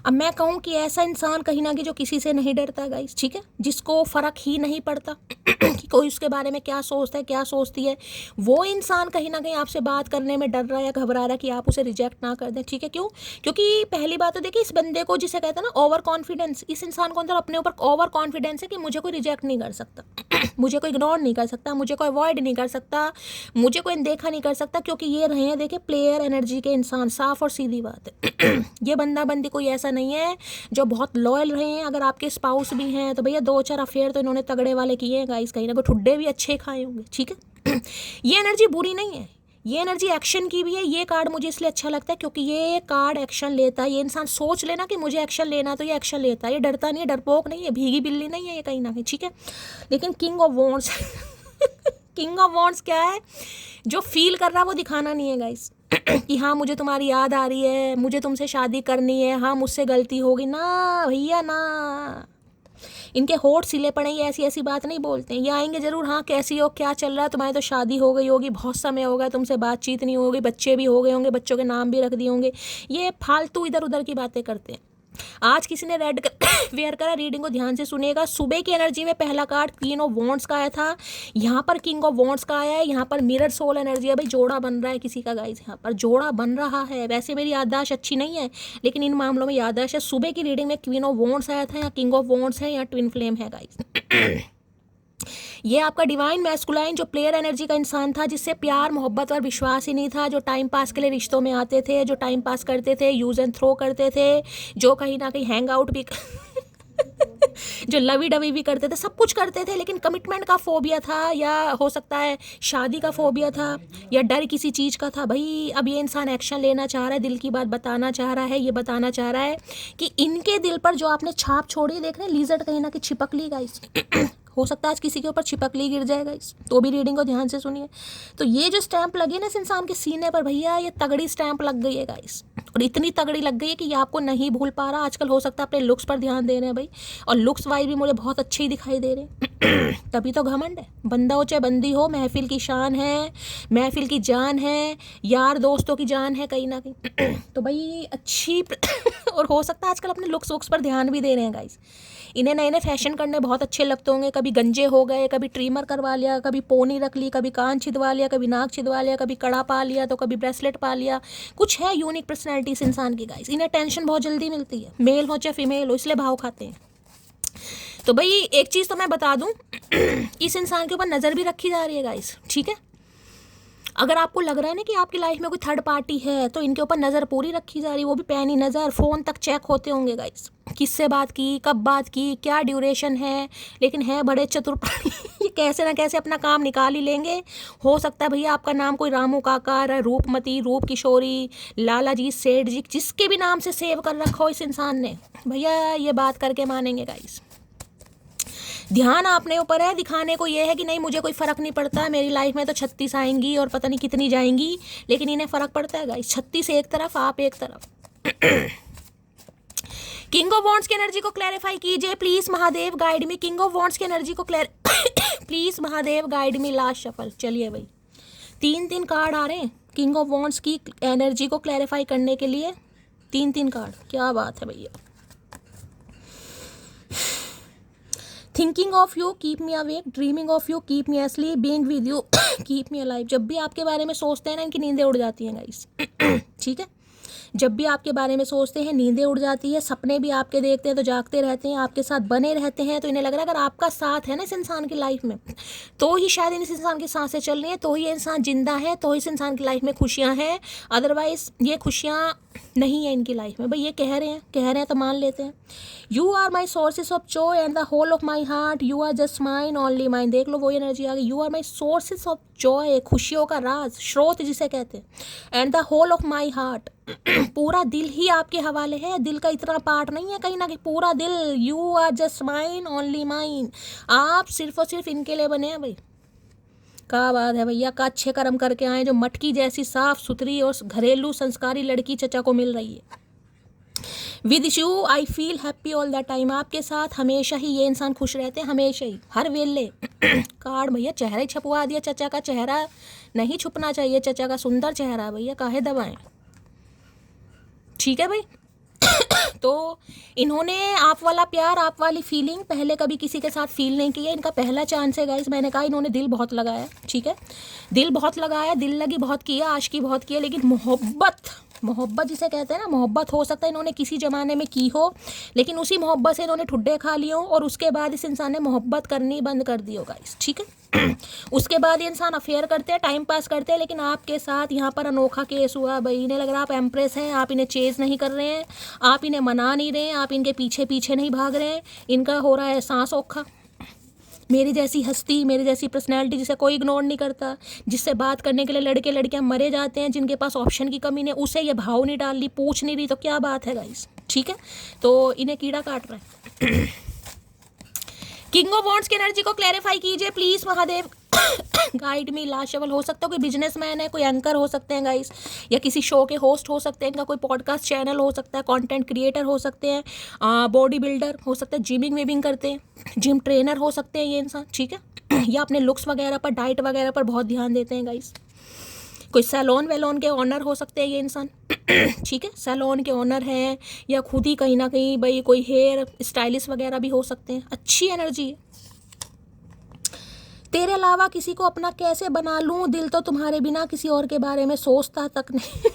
अब मैं कहूँ कि ऐसा इंसान कहीं ना कहीं जो किसी से नहीं डरता गाइस, ठीक है, जिसको फर्क ही नहीं पड़ता कि कोई उसके बारे में क्या सोचता है क्या सोचती है, वो इंसान कहीं ना कहीं आपसे बात करने में डर रहा है या घबरा रहा है कि आप उसे रिजेक्ट ना कर दें। ठीक है, क्यों? क्योंकि पहली बात तो देखिए, इस बंदे को जिसे कहते हैं ना ओवर कॉन्फिडेंस, इस इंसान को अंदर अपने ऊपर ओवर कॉन्फिडेंस है कि मुझे कोई रिजेक्ट नहीं कर सकता मुझे कोई इग्नोर नहीं कर सकता, मुझे कोई अवॉइड नहीं कर सकता, मुझे कोई अनदेखा नहीं कर सकता, क्योंकि ये रहे हैं देखिए प्लेयर एनर्जी के इंसान। साफ और सीधी बात है ये बंदा बंदी कोई ऐसा नहीं है जो बहुत लॉयल रहे हैं। अगर आपके स्पाउस भी हैं तो भैया 2-4 अफेयर तो इन्होंने तगड़े वाले किए हैं गाइस, कहीं ना कोई ठुड्डे भी अच्छे खाए होंगे। ठीक है ये एनर्जी बुरी नहीं है, ये एनर्जी एक्शन की भी है। ये कार्ड मुझे इसलिए अच्छा लगता है क्योंकि ये कार्ड एक्शन लेता है। ये इंसान सोच लेना कि मुझे एक्शन लेना, तो ये एक्शन लेता है। ये डरता नहीं है, डरपोक नहीं है, भीगी बिल्ली नहीं है ये कहीं ना कहीं। ठीक है, लेकिन king of wands king of wands क्या है? जो फील कर रहा है वो दिखाना नहीं है गाइस कि हाँ मुझे तुम्हारी याद आ रही है, मुझे तुमसे शादी करनी है, हाँ मुझसे गलती होगी ना भैया ना। इनके होठ सिले पड़े, ये ऐसी ऐसी बात नहीं बोलते हैं। ये आएंगे जरूर, हाँ कैसी हो, क्या चल रहा है, तुम्हारी तो शादी हो गई होगी, बहुत समय हो गया तुमसे बातचीत नहीं होगी, बच्चे भी हो गए होंगे, बच्चों के नाम भी रख दिए होंगे। ये फालतू इधर उधर की बातें करते हैं। आज किसी ने रेड वेयर करा, रीडिंग को ध्यान से सुनिएगा। सुबह की एनर्जी में पहला कार्ड क्वीन ऑफ वॉन्ड्स का आया था, यहाँ पर किंग ऑफ वॉन्ड्स का आया है, यहाँ पर मिरर सोल एनर्जी है। भाई जोड़ा बन रहा है किसी का गाइस, यहाँ पर जोड़ा बन रहा है। वैसे मेरी याददाश्त अच्छी नहीं है, लेकिन इन मामलों में याददाश्त है। सुबह की रीडिंग में क्वीन ऑफ वॉन्ड्स आया था, यहाँ किंग ऑफ वॉन्ड्स है, यहाँ ट्विन फ्लेम है गाइस ये आपका डिवाइन मैस्कुलाइन जो प्लेयर एनर्जी का इंसान था, जिससे प्यार मोहब्बत और विश्वास ही नहीं था, जो टाइम पास के लिए रिश्तों में आते थे, जो टाइम पास करते थे, यूज एंड थ्रो करते थे, जो कहीं ना कहीं हैंग आउट भी जो लवी डवी भी करते थे, सब कुछ करते थे, लेकिन कमिटमेंट का फोबिया था, या हो सकता है शादी का फोबिया था, या डर किसी चीज़ का था। भाई अब ये इंसान एक्शन लेना चाह रहा है, दिल की बात बताना चाह रहा है। ये बताना चाह रहा है कि इनके दिल पर जो आपने छाप छोड़ी, देख रहे हैं लीजर्ड कहीं ना कहीं छिपक ली गाइस हो सकता है आज किसी के ऊपर छिपकली गिर जाएगा इस, तो भी रीडिंग को ध्यान से सुनिए। तो ये जो स्टैंप लगी है ना इस इंसान के सीने पर, भैया ये तगड़ी स्टैंप लग गई है गाइस, और इतनी तगड़ी लग गई है कि ये आपको नहीं भूल पा रहा। आजकल हो सकता है अपने लुक्स पर ध्यान दे रहे हैं भाई, और लुक्स वाइज भी मुझे बहुत अच्छे ही दिखाई दे रहे हैं तभी तो घमंड है। बंदा हो चाहे बंदी हो, महफिल की शान है, महफिल की जान है, यार दोस्तों की जान है कहीं ना कहीं तो भाई अच्छी और हो सकता है आजकल अपने लुक्स वुक्स पर ध्यान भी दे रहे हैं गाइस। इन्हें नए नए फैशन करने बहुत अच्छे लगते होंगे। कभी गंजे हो गए, कभी ट्रिमर करवा लिया, कभी पोनी रख ली, कभी कान छिदवा लिया, कभी नाक छिदवा लिया, कभी कड़ा पा लिया, तो कभी ब्रेसलेट पा लिया। कुछ है यूनिक पर्सनैलिटी इस इंसान की गाइस। इन्हें टेंशन बहुत जल्दी मिलती है, मेल हो चाहे फीमेल हो, इसलिए भाव खाते हैं। तो भाई एक चीज़ तो मैं बता दूं इस इंसान के ऊपर नज़र भी रखी जा रही है गाइस। ठीक है, अगर आपको लग रहा है ना कि आपकी लाइफ में कोई थर्ड पार्टी है, तो इनके ऊपर नज़र पूरी रखी जा रही है, वो भी पैनी नज़र। फ़ोन तक चेक होते होंगे गाइस, किससे बात की, कब बात की, क्या ड्यूरेशन है, लेकिन है बड़े चतुर प्राणी ये कैसे ना कैसे अपना काम निकाल ही लेंगे। हो सकता है भैया आपका नाम कोई रामू काका, रूपमती, रूप किशोरी, लाला जी, सेठ जी, जिसके भी नाम से सेव कर रखा हो इस इंसान ने, भैया ये बात करके मानेंगे गाइस। ध्यान आपने ऊपर है, दिखाने को ये है कि नहीं मुझे कोई फ़र्क नहीं पड़ता, मेरी लाइफ में तो 36 आएंगी और पता नहीं कितनी जाएंगी, लेकिन इन्हें फ़र्क पड़ता है गाइस। 36 एक तरफ, आप एक तरफ किंग ऑफ वॉन्ड्स की एनर्जी को क्लैरिफाई कीजिए please Mahadev guide me. King of wands की एनर्जी को please Mahadev guide me. Last shuffle. चलिए भाई 3 कार्ड आ रहे हैं किंग ऑफ वॉन्ड्स की एनर्जी को क्लैरिफाई करने के लिए। 3 कार्ड, क्या बात है भैया। Thinking of you keep me awake, dreaming of you keep me asleep, being with you keep me alive. जब भी आपके बारे में सोचते हैं ना, इनकी नींदें उड़ जाती हैं गाइस। ठीक है, जब भी आपके बारे में सोचते हैं नींदें उड़ जाती है, सपने भी आपके देखते हैं तो जागते रहते हैं, आपके साथ बने रहते हैं। तो इन्हें लग रहा है अगर आपका साथ है ना इस इंसान की लाइफ में, तो ही शायद इस इंसान की सांसें चल रही हैं, तो ही ये इंसान जिंदा है, तो इस इंसान की लाइफ में खुशियाँ हैं। अदरवाइज ये खुशियाँ नहीं है इनकी लाइफ में। भाई ये कह रहे हैं तो मान लेते हैं। You are my sources of joy and the whole of my heart, you are just mine only mine. देख लो वो एनर्जी आ गई। You are my sources of joy, खुशियों का राज, स्रोत जिसे कहते हैं। And the whole of my heart, पूरा दिल ही आपके हवाले है। दिल का इतना पार्ट नहीं है कहीं ना कहीं, पूरा दिल। You are just mine only mine, आप सिर्फ और सिर्फ इनके लिए बने हैं। भाई क्या बात है भैया, का अच्छे कर्म करके आए। जो मटकी जैसी साफ सुथरी और घरेलू संस्कारी लड़की चचा को मिल रही है। With you I feel happy all the time, आपके साथ हमेशा ही ये इंसान खुश रहते हैं, हमेशा ही, हर वेले। कार्ड भैया चेहरा ही छपवा दिया। चचा का चेहरा नहीं छुपना चाहिए, चचा का सुंदर चेहरा भैया, काहे दबाएं। ठीक है भाई। तो इन्होंने आप वाला प्यार, आप वाली फीलिंग पहले कभी किसी के साथ फील नहीं की है। इनका पहला चांस है गाइस। मैंने कहा इन्होंने दिल बहुत लगाया। ठीक है, दिल बहुत लगाया, दिल लगी बहुत किया, आशिकी बहुत किया, लेकिन मोहब्बत जिसे कहते हैं ना, मोहब्बत हो सकता है इन्होंने किसी ज़माने में की हो, लेकिन उसी मोहब्बत से इन्होंने ठुड्डे खा लिए हों और उसके बाद इस इंसान ने मोहब्बत करनी बंद कर दी हो गाइस। ठीक है, उसके बाद ये इंसान अफेयर करते हैं, टाइम पास करते हैं, लेकिन आपके साथ यहाँ पर अनोखा केस हुआ भाई। इन्हें लग रहा है आप एम्प्रेस हैं, आप इन्हें चेज़ नहीं कर रहे हैं, आप इन्हें मना नहीं रहे हैं, आप इनके पीछे पीछे नहीं भाग रहे हैं। इनका हो रहा है सांस औखा। मेरी जैसी हस्ती, मेरी जैसी पर्सनैलिटी जिसे कोई इग्नोर नहीं करता, जिससे बात करने के लिए लड़के लड़कियां मरे जाते हैं, जिनके पास ऑप्शन की कमी नहीं, उसे ये भाव नहीं डाल रही, पूछ नहीं रही, तो क्या बात है गाइस। ठीक है, तो इन्हें कीड़ा काट रहा है। किंग ऑफ वॉन्ड्स की एनर्जी को क्लैरिफाई कीजिए प्लीज महादेव। Guide me. लाशेवल हो सकता है, कोई बिजनेसमैन है, कोई एंकर हो सकते हैं गाइस, या किसी शो के होस्ट हो सकते हैं, इनका कोई पॉडकास्ट चैनल हो सकता है, कंटेंट क्रिएटर हो सकते हैं, बॉडी बिल्डर हो सकता है, जिमिंग वेबिंग करते हैं, जिम ट्रेनर हो सकते हैं ये इंसान। ठीक है, या अपने लुक्स वगैरह पर, डाइट वगैरह पर बहुत ध्यान देते हैं गाइस। कोई सैलून वैलोन के ऑनर हो सकते हैं ये इंसान। ठीक है, सैलून के ऑनर हैं, या खुद ही कहीं ना कहीं भाई कोई हेयर स्टाइलिस्ट वगैरह भी हो सकते हैं। अच्छी एनर्जी है। तेरे अलावा किसी को अपना कैसे बना लूं, दिल तो तुम्हारे बिना किसी और के बारे में सोचता तक नहीं।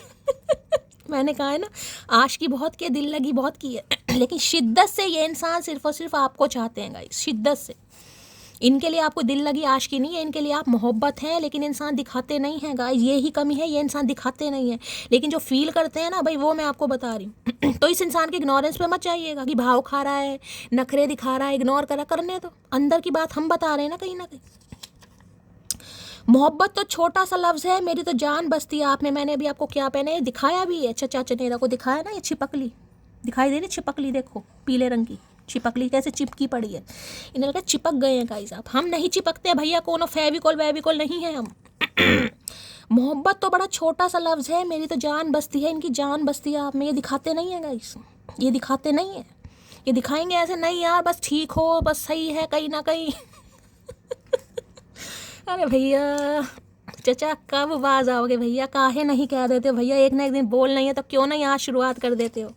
मैंने कहा है ना, आशिकी बहुत की, दिल लगी बहुत की है, लेकिन शिद्दत से ये इंसान सिर्फ और सिर्फ आपको चाहते हैं गाइस, शिद्दत से। इनके लिए आपको दिल लगी आशिकी नहीं है, इनके लिए आप मोहब्बत हैं, लेकिन इंसान दिखाते नहीं हैं गाइस। ये ही कमी है, ये इंसान दिखाते नहीं है, लेकिन जो फील करते हैं ना भाई, वो मैं आपको बता रही हूँ। तो इस इंसान के इग्नोरेंस पे मत जाइएगा कि भाव खा रहा है, नखरे दिखा रहा है, इग्नोर करा, करने तो अंदर की बात हम बता रहे हैं ना कहीं ना कहीं। मोहब्बत तो छोटा सा लफ्ज़ है, मेरी तो जान बसती है आप में। मैंने अभी आपको क्या पहने दिखाया भी है, चचा चनेरा को दिखाया ना, ये छिपकली दिखाई दे रही, छिपकली देखो पीले रंग की छिपकली कैसे चिपकी पड़ी है। इन्हें लगा चिपक गए हैं गाइस आप। हम नहीं चिपकते भैया, कोनो फेविकोल वेविकोल नहीं है हम। मोहब्बत तो बड़ा छोटा सा लफ्ज़ है, मेरी तो जान बसती है, इनकी जान बसती है आप में। ये दिखाते नहीं है गाइस, ये दिखाते नहीं है। ये दिखाएंगे ऐसे नहीं यार, बस ठीक हो, बस सही है कहीं ना कहीं। अरे भैया चचा कब बाज आओगे भैया, काहे नहीं कह देते हो भैया, एक ना एक दिन बोल नहीं है तो क्यों नहीं आज शुरुआत कर देते हो।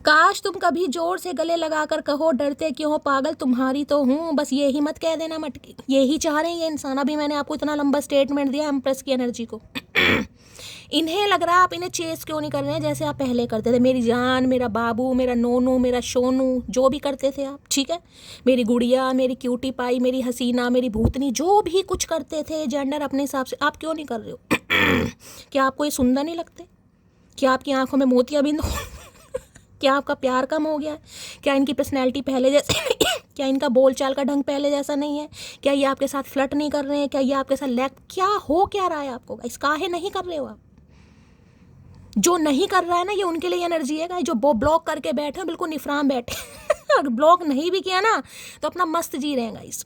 काश तुम कभी जोर से गले लगाकर कहो, डरते क्यों हो पागल तुम्हारी तो हूँ, बस ये ही मत कह देना मटकी। यही चाह रहे हैं ये इंसान। अभी मैंने आपको इतना लंबा स्टेटमेंट दिया एम्प्रेस की एनर्जी को। इन्हें लग रहा है आप इन्हें चेस क्यों नहीं कर रहे हैं जैसे आप पहले करते थे। मेरी जान, मेरा बाबू, मेरा नोनू, मेरा शोनू, जो भी करते थे आप। ठीक है, मेरी गुड़िया, मेरी क्यूटी पाई, मेरी हसीना, मेरी भूतनी, जो भी कुछ करते थे जेंडर अपने हिसाब से, आप क्यों नहीं कर रहे हो। क्या आपको ये सुंदर नहीं लगते? क्या आपकी आंखों में मोतियाबिंद हो? क्या आपका प्यार कम हो गया है? क्या इनकी पर्सनैलिटी पहले जैसे क्या इनका बोलचाल का ढंग पहले जैसा नहीं है? क्या ये आपके साथ फ्लर्ट नहीं कर रहे हैं? क्या ये आपके साथ लैक, क्या हो क्या रहा है आपको? इस काहे नहीं कर रहे हो आप? जो नहीं कर रहा है ना, ये उनके लिए एनर्जी है। जो ब्लॉक करके बैठे हैं, बिल्कुल निफराम बैठे। अगर ब्लॉक नहीं भी किया ना तो अपना मस्त जी रहे हैं गाइस।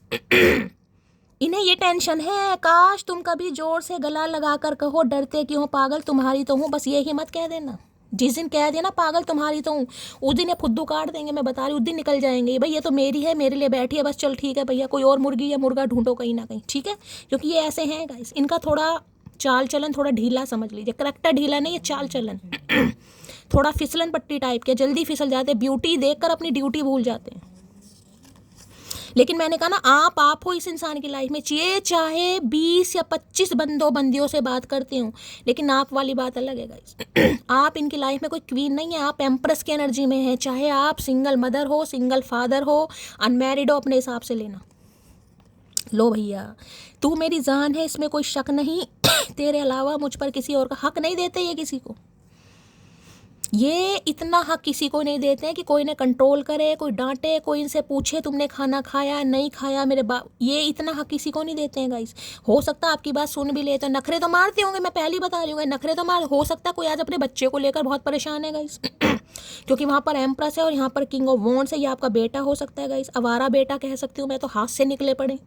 इन्हें ये टेंशन है, काश तुम कभी जोर से गला लगाकर कहो, डरते क्यों पागल तुम्हारी तो हूँ, बस ये ही मत कह देना। जिस दिन कह देना पागल तुम्हारी तो हूँ, उस दिन ये फुद्दू काट देंगे, मैं बता रही हूँ। उस दिन निकल जाएंगे भाई, ये तो मेरी है, मेरे लिए बैठी है, बस चल ठीक है भैया, कोई और मुर्गी या मुर्गा ढूंढो कहीं ना कहीं। ठीक है, क्योंकि ये ऐसे हैं गाइस। इनका थोड़ा चाल चलन थोड़ा ढीला समझ लीजिए, करेक्टर ढीला नहीं है, चाल चलन थोड़ा फिसलन पट्टी टाइप के, जल्दी फिसल जाते, ब्यूटी देखकर अपनी ड्यूटी भूल जाते हैं। लेकिन मैंने कहा ना, आप हो इस इंसान की लाइफ में, चाहे 20 या 25 बंदियों से बात करते हो, लेकिन आप वाली बात अलग है गाइस। आप इनकी लाइफ में कोई क्वीन नहीं है, आप एम्प्रेस की एनर्जी में है। चाहे आप सिंगल मदर हो, सिंगल फादर हो, अनमैरिड हो, अपने हिसाब से लेना। लो भैया, तू मेरी जान है, इसमें कोई शक नहीं। तेरे अलावा मुझ पर किसी और का हक नहीं देते ये किसी को। ये इतना हक किसी को नहीं देते हैं कि कोई ने कंट्रोल करे, कोई डांटे, कोई इनसे पूछे तुमने खाना खाया नहीं खाया, मेरे बाप, ये इतना हक किसी को नहीं देते हैं गाइस। हो सकता है आपकी बात सुन भी ले तो नखरे तो मारते होंगे, मैं पहले ही बता रही हूँ, नखरे तो मार। हो सकता है कोई आज अपने बच्चे को लेकर बहुत परेशान है गाइस। क्योंकि वहाँ पर एम्प्रेस है और यहाँ पर किंग ऑफ वॉन्ड्स है। ये आपका बेटा हो सकता है गाइस, आवारा बेटा कह सकती हूँ मैं तो, हाथ से निकले पड़े।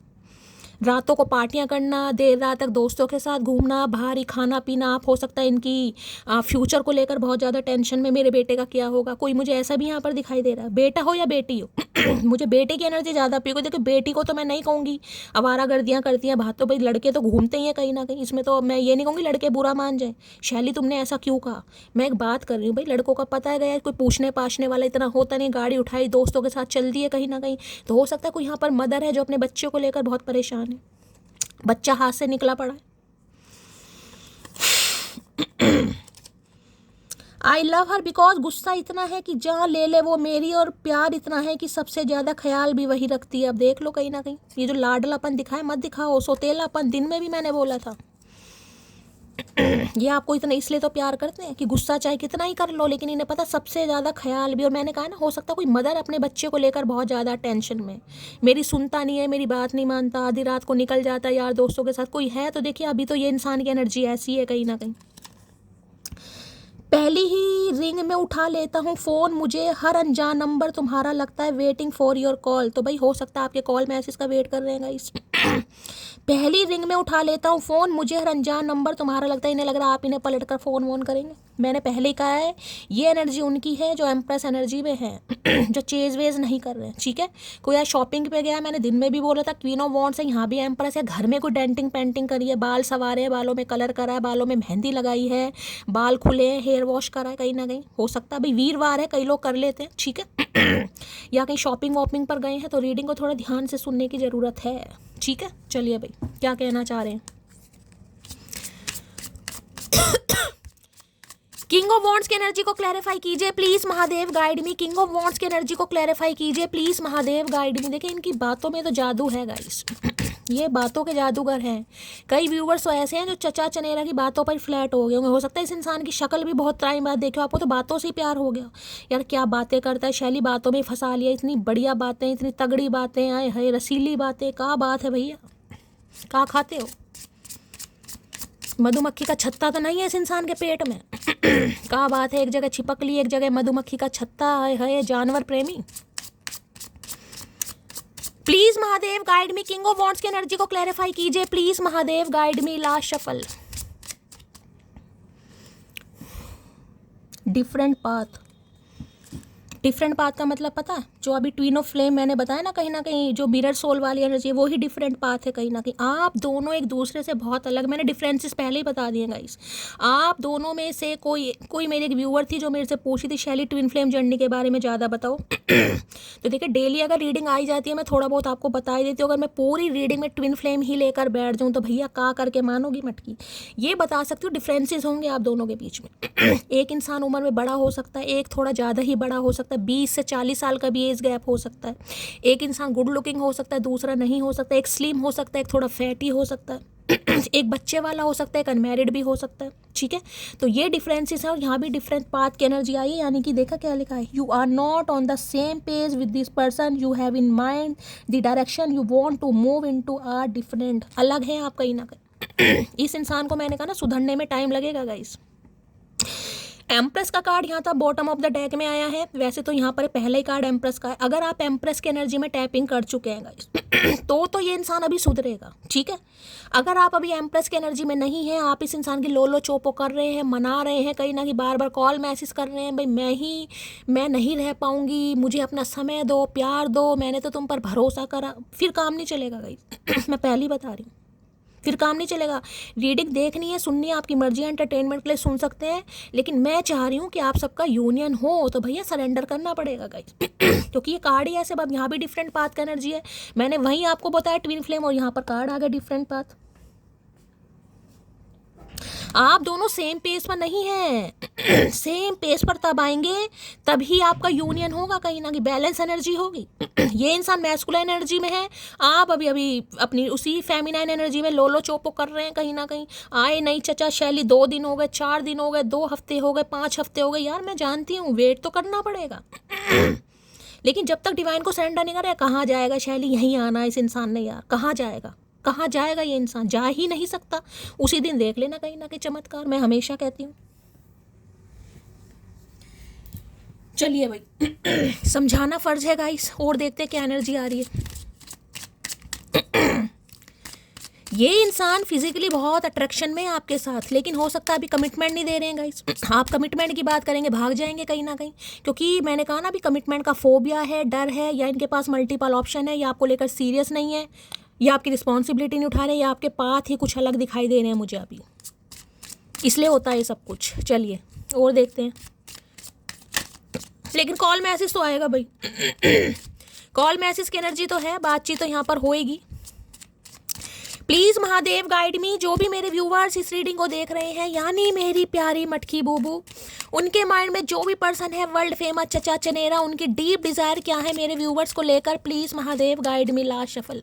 रातों को पार्टियां करना, देर रात तक दोस्तों के साथ घूमना, भारी खाना पीना। आप हो सकता है इनकी फ्यूचर को लेकर बहुत ज़्यादा टेंशन में, मेरे बेटे का क्या होगा। कोई मुझे ऐसा भी यहाँ पर दिखाई दे रहा है, बेटा हो या बेटी हो। मुझे बेटे की एनर्जी ज़्यादा पी को। देखो बेटी को तो मैं नहीं कहूँगी आवारागर्दियाँ करती हैं बात, तो भाई लड़के तो घूमते ही हैं कहीं ना कहीं, इसमें तो मैं ये नहीं कहूँगी लड़के बुरा मान जाए। शैली तुमने ऐसा क्यों कहा, मैं एक बात कर रही हूँ भाई, लड़कों का पता है गया, कोई पूछने पाछने वाला इतना होता नहीं, गाड़ी उठाई दोस्तों के साथ चल दिए कहीं ना कहीं। तो हो सकता है कोई यहाँ पर मदर है जो अपने बच्चों को लेकर बहुत परेशान है, बच्चा हाथ से निकला पड़ा है। आई लव हर बिकॉज गुस्सा इतना है कि जहाँ ले ले वो मेरी, और प्यार इतना है कि सबसे ज़्यादा ख्याल भी वही रखती है। अब देख लो कहीं ना कहीं ये जो लाडलापन दिखाए मत दिखाओ, सोतेलापन। दिन में भी मैंने बोला था ये आपको इतना इसलिए तो प्यार करते हैं कि गुस्सा चाहे कितना ही कर लो, लेकिन इन्हें पता सबसे ज़्यादा ख्याल भी। और मैंने कहा ना, हो सकता है कोई मदर अपने बच्चे को लेकर बहुत ज़्यादा टेंशन में, मेरी सुनता नहीं है, मेरी बात नहीं मानता, आधी रात को निकल जाता है यार दोस्तों के साथ। कोई है तो देखिए, अभी तो ये इंसान की एनर्जी ऐसी है कहीं ना कहीं। पहली ही रिंग में उठा लेता हूँ फ़ोन, मुझे हर अनजान नंबर तुम्हारा लगता है वेटिंग फॉर योर कॉल। तो भाई हो सकता है आपके कॉल मैसेज का वेट कर रहे हैं गाइस। पहली रिंग में उठा लेता हूँ फ़ोन, मुझे हर अनजान नंबर तुम्हारा लगता है, इन्हें लग रहा है आप इन्हें पलट कर फ़ोन वोन करेंगे। मैंने पहले ही कहा है, ये एनर्जी उनकी है जो एम्प्रेस एनर्जी में है, जो चेज वेज नहीं कर रहे हैं, ठीक है। कोई आज शॉपिंग पे गया, मैंने दिन में भी बोला था क्वीन ऑफ वॉन्ड्स है, यहाँ भी एम्प्रेस है। घर में कोई डेंटिंग पेंटिंग करी है, बाल सवारे हैं, बालों में कलर करा है, बालों में मेहंदी लगाई है, बाल खुले हैं, हेयर वॉश करा है कहीं ना कहीं। हो सकता है भाई वीरवार है, कई लोग कर लेते हैं, ठीक है। या कहीं शॉपिंग वॉपिंग पर गए हैं, तो रीडिंग को थोड़ा ध्यान से सुनने की ज़रूरत है, ठीक है। चलिए भाई क्या कहना चाह रहे हैं। किंग ऑफ वॉन्ड्स की एनर्जी को क्लैरिफाई कीजिए please Mahadev guide me. King of wands की एनर्जी को क्लैरिफाई कीजिए प्लीज महादेव गाइड मी। देखिए इनकी बातों में तो जादू है गाइस। ये बातों के जादूगर हैं। कई व्यूवर्स तो ऐसे हैं जो चचा चनेरा की बातों पर फ्लैट हो गए होंगे। हो सकता है इस इंसान की शक्ल भी बहुत टाइम बाद देखो, आपको तो बातों से ही प्यार हो गया। यार क्या बातें करता है, शैली बातों में फंसा लिया। इतनी बढ़िया बातें, इतनी तगड़ी बातें, आए है रसीली बातें। क्या बात है भैया, क्या खाते हो? मधुमक्खी का छत्ता तो नहीं है इस इंसान के पेट में। क्या बात है, एक जगह छिपकली, एक जगह मधुमक्खी का छत्ता है जानवर प्रेमी। Please Mahadev guide me. King of wands की एनर्जी को क्लैरिफाई कीजिए please Mahadev guide me. Last shuffle. Different path. Different path का मतलब पता है, जो अभी ट्विन ऑफ फ्लेम मैंने बताया ना, कहीं ना कहीं जो मिरर सोल वाली एनर्जी है वो ही डिफरेंट पाथ है कहीं ना कहीं। आप दोनों एक दूसरे से बहुत अलग, मैंने डिफरेंसेस पहले ही बता दिए गाइस। आप दोनों में से कोई मेरी एक व्यूअर थी जो मेरे से पूछी थी, शैली ट्विन फ्लेम जर्नी के बारे में ज़्यादा बताओ। तो देखिए डेली अगर रीडिंग आई जाती है, मैं थोड़ा बहुत आपको बता ही देती हूँ। अगर मैं पूरी रीडिंग में ट्विन फ्लेम ही लेकर बैठ जाऊँ तो भैया का करके मानोगी मटकी। ये बता सकती हूँ डिफरेंसेस होंगे आप दोनों के बीच में। एक इंसान उम्र में बड़ा हो सकता है, एक थोड़ा ज़्यादा ही बड़ा हो सकता है, 20 से 40 साल का भी एज गैप हो सकता है। एक इंसान गुड लुकिंग हो सकता है, दूसरा नहीं हो सकता। एक स्लिम हो सकता है, एक थोड़ा फैटी हो सकता है। एक बच्चे वाला हो सकता है, एक अनमैरिड भी हो सकता है, ठीक है। तो ये डिफरेंसेस है और यहाँ भी डिफरेंट पाथ की एनर्जी आई है। यानी कि देखा क्या लिखा है, you are not on the same page with this person, you have in mind the direction you want to move into are different. अलग है आप कहीं ना कहीं। इस इंसान को मैंने कहा ना सुधरने में टाइम लगेगा गाइस। एम्प्रेस का कार्ड यहाँ था बॉटम ऑफ द डेक में आया है। वैसे तो यहाँ पर पहले ही कार्ड एम्प्रेस का है। अगर आप एम्प्रेस की एनर्जी में टैपिंग कर चुके हैं गाइस तो ये इंसान अभी सुधरेगा, ठीक है। अगर आप अभी एम्प्रेस की एनर्जी में नहीं है, आप इस इंसान की लोलो चोपो कर रहे हैं, मना रहे हैं, कहीं ना कहीं बार बार कॉल मैसेज कर रहे हैं, भाई मैं नहीं रह पाऊंगी, मुझे अपना समय दो, प्यार दो, मैंने तो तुम पर भरोसा करा, फिर काम नहीं चलेगा गाइस। मैं पहले ही बता रही हूँ। फिर काम नहीं चलेगा। रीडिंग देखनी है, सुननी है, आपकी मर्जी है, एंटरटेनमेंट के लिए सुन सकते हैं, लेकिन मैं चाह रही हूँ कि आप सबका यूनियन हो तो भैया सरेंडर करना पड़ेगा गाइस। क्योंकि ये कार्ड ही ऐसे, अब यहाँ भी डिफरेंट पाथ का एनर्जी है, मैंने वहीं आपको बताया ट्विन फ्लेम, और यहाँ पर कार्ड आ गया डिफरेंट पाथ। आप दोनों सेम पेज पर नहीं हैं। सेम पेज पर तब आएंगे तभी आपका यूनियन होगा, कहीं ना कहीं बैलेंस एनर्जी होगी। ये इंसान मैस्कुलाइन एनर्जी में है, आप अभी अभी अपनी उसी फेमिनाइन एनर्जी में लोलो चोपो कर रहे हैं कहीं ना कहीं। आए नहीं चचा शैली, 2 दिन हो गए, 4 दिन हो गए, 2 हफ्ते हो गए, 5 हफ्ते हो गए, यार मैं जानती हूँ वेट तो करना पड़ेगा। लेकिन जब तक डिवाइन को सरेंडर नहीं करेगा, कहाँ जाएगा शैली? यहीं आना है इस इंसान ने यार, कहाँ जाएगा, कहाँ जाएगा ये इंसान? जा ही नहीं सकता। उसी दिन देख लेना कहीं ना कहीं चमत्कार, मैं हमेशा कहती हूँ। चलिए भाई, समझाना फर्ज है गाइस, और देखते क्या एनर्जी आ रही है। ये इंसान फिजिकली बहुत अट्रैक्शन में है आपके साथ, लेकिन हो सकता है अभी कमिटमेंट नहीं दे रहे हैं गाइस। आप कमिटमेंट की बात करेंगे, भाग जाएंगे कहीं ना कहीं, क्योंकि मैंने कहा ना अभी कमिटमेंट का फोबिया है, डर है, या इनके पास मल्टीपल ऑप्शन है, या आपको लेकर सीरियस नहीं है, या आपकी रिस्पॉन्सिबिलिटी नहीं उठा रहे, या आपके पाथ ही कुछ अलग दिखाई दे रहे हैं मुझे अभी, इसलिए होता है ये सब कुछ। चलिए और देखते हैं, लेकिन कॉल मैसेज तो आएगा भाई। कॉल मैसेज की एनर्जी तो है, बातचीत तो यहाँ पर होएगी। प्लीज़ महादेव गाइड मी, जो भी मेरे व्यूवर्स इस रीडिंग को देख रहे हैं, यानी मेरी प्यारी मटकी बूबू, उनके माइंड में जो भी पर्सन है वर्ल्ड फेमस चचा चनेरा, उनकी डीप डिज़ायर क्या है मेरे व्यूवर्स को लेकर, please Mahadev guide me. Last shuffle.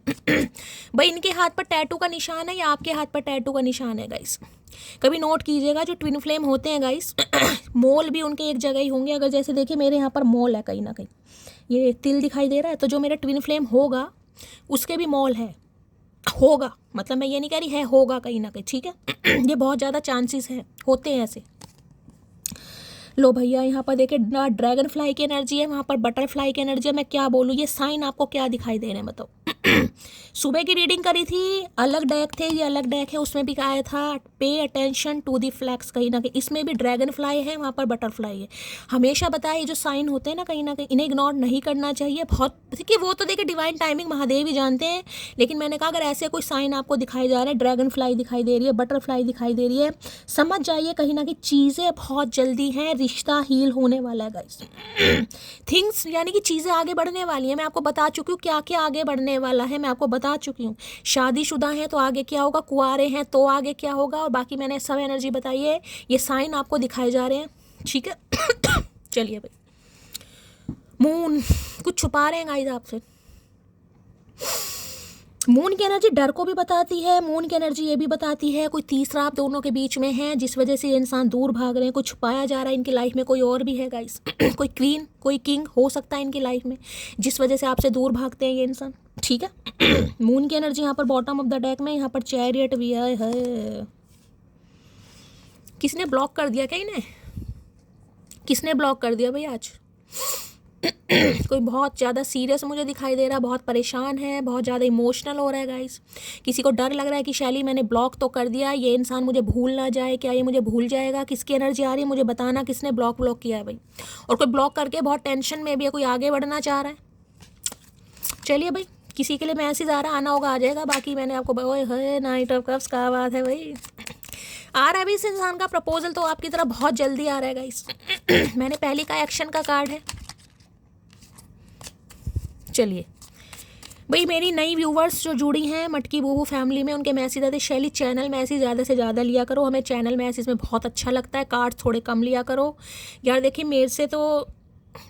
भाई इनके हाथ पर टैटू का निशान है या आपके हाथ पर टैटू का निशान है गाइस? कभी नोट कीजिएगा, जो ट्विन फ्लेम होते हैं गाइस, मोल भी उनके एक जगह ही होंगे। अगर जैसे देखिए मेरे यहाँ पर मोल है कहीं ना कहीं, ये तिल दिखाई दे रहा है, तो जो मेरा ट्विन फ्लेम होगा उसके भी मोल है, होगा, मतलब मैं ये नहीं कह रही है, होगा कहीं ना कहीं, ठीक है। ये बहुत ज़्यादा चांसेस हैं, होते हैं ऐसे। लो भैया यहाँ पर देखिए ना ड्रैगन फ्लाई की एनर्जी है, वहाँ पर बटरफ्लाई की एनर्जी है। मैं क्या बोलूँ, ये साइन आपको क्या दिखाई दे रहे हैं बताओ? सुबह की रीडिंग करी थी, अलग डेक थे, ये अलग डेक है, उसमें भी आया था pay attention to the flex, कहीं ना कहीं इसमें भी ड्रैगन फ्लाई है, वहाँ पर बटरफ्लाई है। हमेशा बताया ये जो साइन होते हैं ना कहीं इन्हें इग्नोर नहीं करना चाहिए। बहुत देखिए वो तो देखिए डिवाइन टाइमिंग महादेव ही जानते हैं, लेकिन मैंने कहा अगर ऐसे कोई साइन आपको दिखाई जा रहा है, ड्रैगन फ्लाई दिखाई दे रही है, बटरफ्लाई दिखाई दे रही है, समझ जाइए कहीं ना कहीं चीज़ें बहुत जल्दी हैं, रिश्ता हील होने वाला है गाइस। थिंग्स यानी कि चीज़ें आगे बढ़ने वाली हैं। मैं आपको बता चुकी हूँ क्या क्या आगे बढ़ने वाला है, मैं आपको बता चुकी हूँ। शादीशुदा हैं तो आगे क्या होगा, कुंवारे हैं तो आगे क्या होगा, और बाकी मैंने सब एनर्जी बताई है, ये साइन आपको दिखाए जा रहे हैं, ठीक है। चलिए भाई, मून कुछ छुपा रहे हैं गाइस आपसे। मून की एनर्जी डर को भी बताती है, मून की एनर्जी ये भी बताती है कोई तीसरा आप दोनों के बीच में है, जिस वजह से ये इंसान दूर भाग रहे हैं, कुछ छुपाया जा रहा है इनकी लाइफ में, कोई और भी है गाइस। कोई क्वीन कोई किंग हो सकता है इनकी लाइफ में, जिस वजह से आपसे दूर भागते हैं ये इंसान, ठीक है। मून की एनर्जी यहाँ पर बॉटम ऑफ द डेक में, यहाँ पर चैरियट भी है। किसने ब्लॉक कर दिया क्या इन्हें? किसने ब्लॉक कर दिया भाई आज? कोई बहुत ज़्यादा सीरियस मुझे दिखाई दे रहा है, बहुत परेशान है, बहुत ज़्यादा इमोशनल हो रहा है गाइस। किसी को डर लग रहा है कि शैली मैंने ब्लॉक तो कर दिया, ये इंसान मुझे भूल ना जाए, क्या ये मुझे भूल जाएगा? किसकी एनर्जी आ रही है मुझे बताना, किसने ब्लॉक किया है भाई? और कोई ब्लॉक करके बहुत टेंशन में भी है, कोई आगे बढ़ना चाह रहा है। चलिए भाई, किसी के लिए मैसेज आ रहा, आना होगा आ जाएगा। बाकी मैंने आपको ओए है नाइट ऑफ कप्स का बात है भाई, आ रहा है भी इस इंसान का प्रपोजल तो आपकी तरफ बहुत जल्दी आ रहा है गाइस। मैंने पहले का एक्शन का कार्ड है। चलिए भाई, मेरी नई व्यूवर्स जो जुड़ी हैं मटकी बूबू फैमिली में, उनके मैसेज आते, शैली चैनल मैसेज ज़्यादा से ज़्यादा लिया करो, हमें चैनल मैसेज में बहुत अच्छा लगता है, कार्ड थोड़े कम लिया करो यार। देखिए मेरे से तो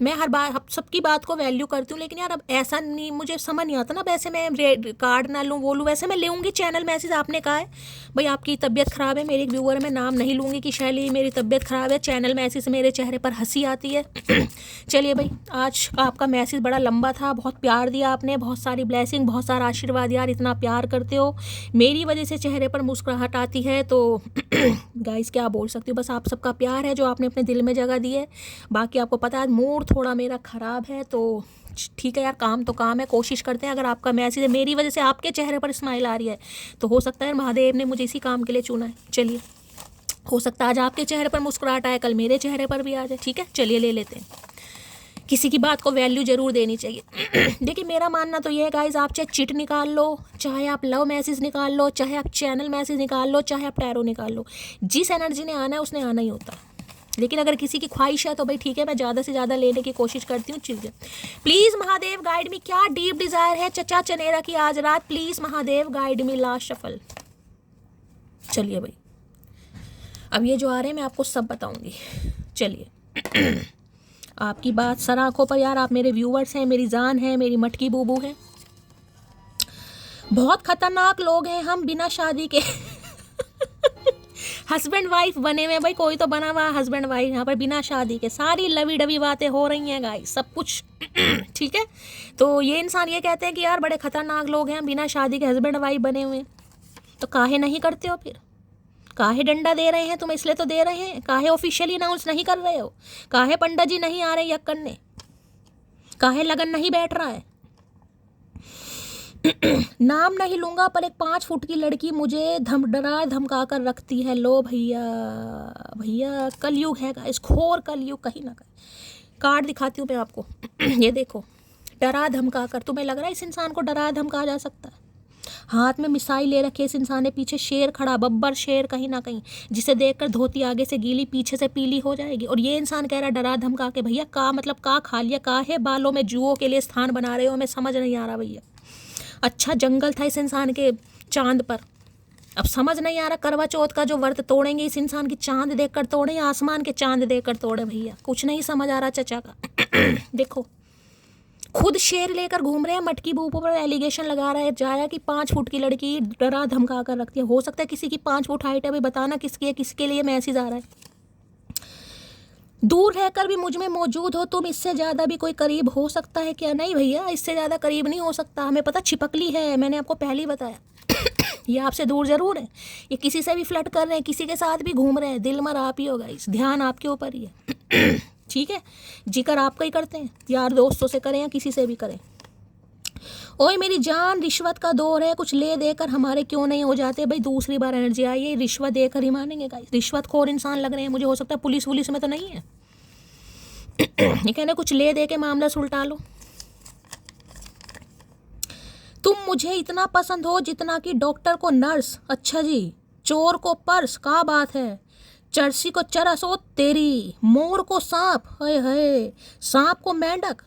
मैं हर बार सबकी बात को वैल्यू करती हूँ, लेकिन यार अब ऐसा नहीं, मुझे समझ नहीं आता ना, वैसे मैं कार्ड ना लूँ वो लूँ, वैसे मैं लेऊँगी चैनल मैसेज। आपने कहा है भाई आपकी तबीयत ख़राब है, मेरी एक व्यूअर है, मैं नाम नहीं लूँगी कि शैली मेरी तबीयत ख़राब है, चैनल मैसेज से मेरे चेहरे पर हंसी आती है। चलिए भाई, आज आपका मैसेज बड़ा लंबा था, बहुत प्यार दिया आपने, बहुत सारी ब्लेसिंग, बहुत सारा आशीर्वाद। यार इतना प्यार करते हो, मेरी वजह से चेहरे पर मुस्कुराहट आती है, तो गाइस क्या बोल सकती हूँ, बस आप सबका प्यार है जो आपने अपने दिल में जगह दी है। बाकी आपको पता है मूड थोड़ा मेरा ख़राब है, तो ठीक है यार, काम तो काम है, कोशिश करते हैं। अगर आपका मैसेज है, मेरी वजह से आपके चेहरे पर स्माइल आ रही है, तो हो सकता है महादेव ने मुझे इसी काम के लिए चुना है। चलिए, हो सकता है आज आपके चेहरे पर मुस्कुराहट आए, कल मेरे चेहरे पर भी आ जाए, ठीक है। चलिए ले लेते हैं, किसी की बात को वैल्यू जरूर देनी चाहिए। देखिए मेरा मानना तो ये है गाइज, आप चाहे चिट निकाल लो, चाहे आप लव मैसेज निकाल लो, चाहे आप चैनल मैसेज निकाल लो, चाहे आप टैरो निकाल लो, जिस एनर्जी ने आना है उसने आना ही होता है। लेकिन अगर किसी की ख्वाहिश है तो भाई ठीक है, मैं ज़्यादा से ज़्यादा लेने की कोशिश करती हूँ चीज़ें। प्लीज़ महादेव गाइड मी, क्या डीप डिज़ायर है चचा चनेरा की आज रात, please Mahadev guide me, last shuffle. चलिए भाई, अब ये जो आ रहे हैं मैं आपको सब बताऊंगी। चलिए आपकी बात सर आंखों पर यार, आप मेरे व्यूवर्स हैं, मेरी जान है, मेरी मटकी बूबू है। बहुत खतरनाक लोग हैं हम, बिना शादी के हस्बैंड वाइफ बने हुए भाई, कोई तो बना हुआ हस्बैंड वाइफ, यहाँ पर बिना शादी के सारी लवी डवी बातें हो रही हैं गाइस, सब कुछ ठीक है। तो ये इंसान ये कहते हैं कि यार बड़े खतरनाक लोग हैं, बिना शादी के हस्बैंड वाइफ बने हुए, तो काहे नहीं करते हो फिर? काहे डंडा दे रहे हैं तुम? इसलिए तो दे रहे हैं। काहे ऑफिशियली अनाउंस नहीं कर रहे हो? काहे पंडित जी नहीं आ रहे यक करने? काहे लगन नहीं बैठ रहा है? नाम नहीं लूंगा, पर एक 5 फुट की लड़की मुझे डरा धमका कर रखती है। लो भैया भैया, कलयुग है इस घोर कलयुग, कहीं ना कहीं। कार्ड दिखाती हूँ मैं आपको ये देखो, डरा धमका कर। तुम्हें लग रहा है इस इंसान को डरा धमका जा सकता है? हाथ में मिसाइल ले रखे इस इंसान ने, पीछे शेर खड़ा, बब्बर शेर कहीं ना कहीं, जिसे देखकर धोती आगे से गीली पीछे से पीली हो जाएगी। और ये इंसान कह रहा डरा धमका के, भैया का मतलब का खा लिया? का है बालों में जुओं के लिए स्थान बना रहे हो? हमें समझ नहीं आ रहा भैया। अच्छा जंगल था इस इंसान के चांद पर, अब समझ नहीं आ रहा करवा चौथ का जो व्रत तोड़ेंगे इस इंसान की चांद देखकर तोड़े या आसमान के चांद देखकर तोड़े? भैया कुछ नहीं समझ आ रहा चचा का। देखो खुद शेर लेकर घूम रहे हैं, मटकी बूबू पर एलिगेशन लगा रहा है जाया कि 5 फुट की लड़की डरा धमका कर रखती है। हो सकता है किसी की 5 फुट हाइट है, भाई बताना किसकी है, किसके लिए मैसेज आ रहा है। दूर रहकर भी मुझ में मौजूद हो तुम, इससे ज़्यादा भी कोई करीब हो सकता है क्या? नहीं भैया, इससे ज़्यादा करीब नहीं हो सकता। हमें पता छिपकली है, मैंने आपको पहले ही बताया। ये आपसे दूर ज़रूर है, ये किसी से भी फ्लर्ट कर रहे हैं, किसी के साथ भी घूम रहे हैं, दिल मर आप ही होगा, इस ध्यान आपके ऊपर ही है। ठीक है, जिक्र आपका ही करते हैं, यार दोस्तों से करें या किसी से भी करें। ओए मेरी जान, रिश्वत का दौर है, कुछ ले देकर हमारे क्यों नहीं हो जाते? भाई दूसरी बार एनर्जी आई है, रिश्वत देकर ही मानेंगे गाइस। रिश्वतखोर इंसान लग रहे हैं मुझे, हो सकता है पुलिस वुलिस में तो नहीं है। ये कहने कुछ ले दे के मामला सुलटा लो। तुम मुझे इतना पसंद हो जितना कि डॉक्टर को नर्स। अच्छा जी, चोर को पर्स, का बात है। चरसी को चरस, ओ तेरी। मोर को सांप, हाय हाय। सांप को मेंढक,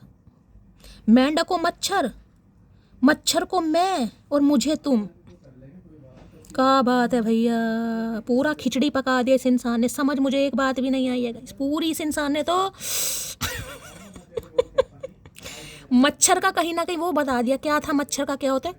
मेंढक को मच्छर, मच्छर को मैं, और मुझे तुम। क्या बात है भैया, पूरा खिचड़ी पका दिया इस इंसान ने। समझ मुझे एक बात भी नहीं आई है, पूरी इस इंसान ने तो मच्छर का कहीं ना कहीं वो बता दिया। क्या था मच्छर का, क्या होता है?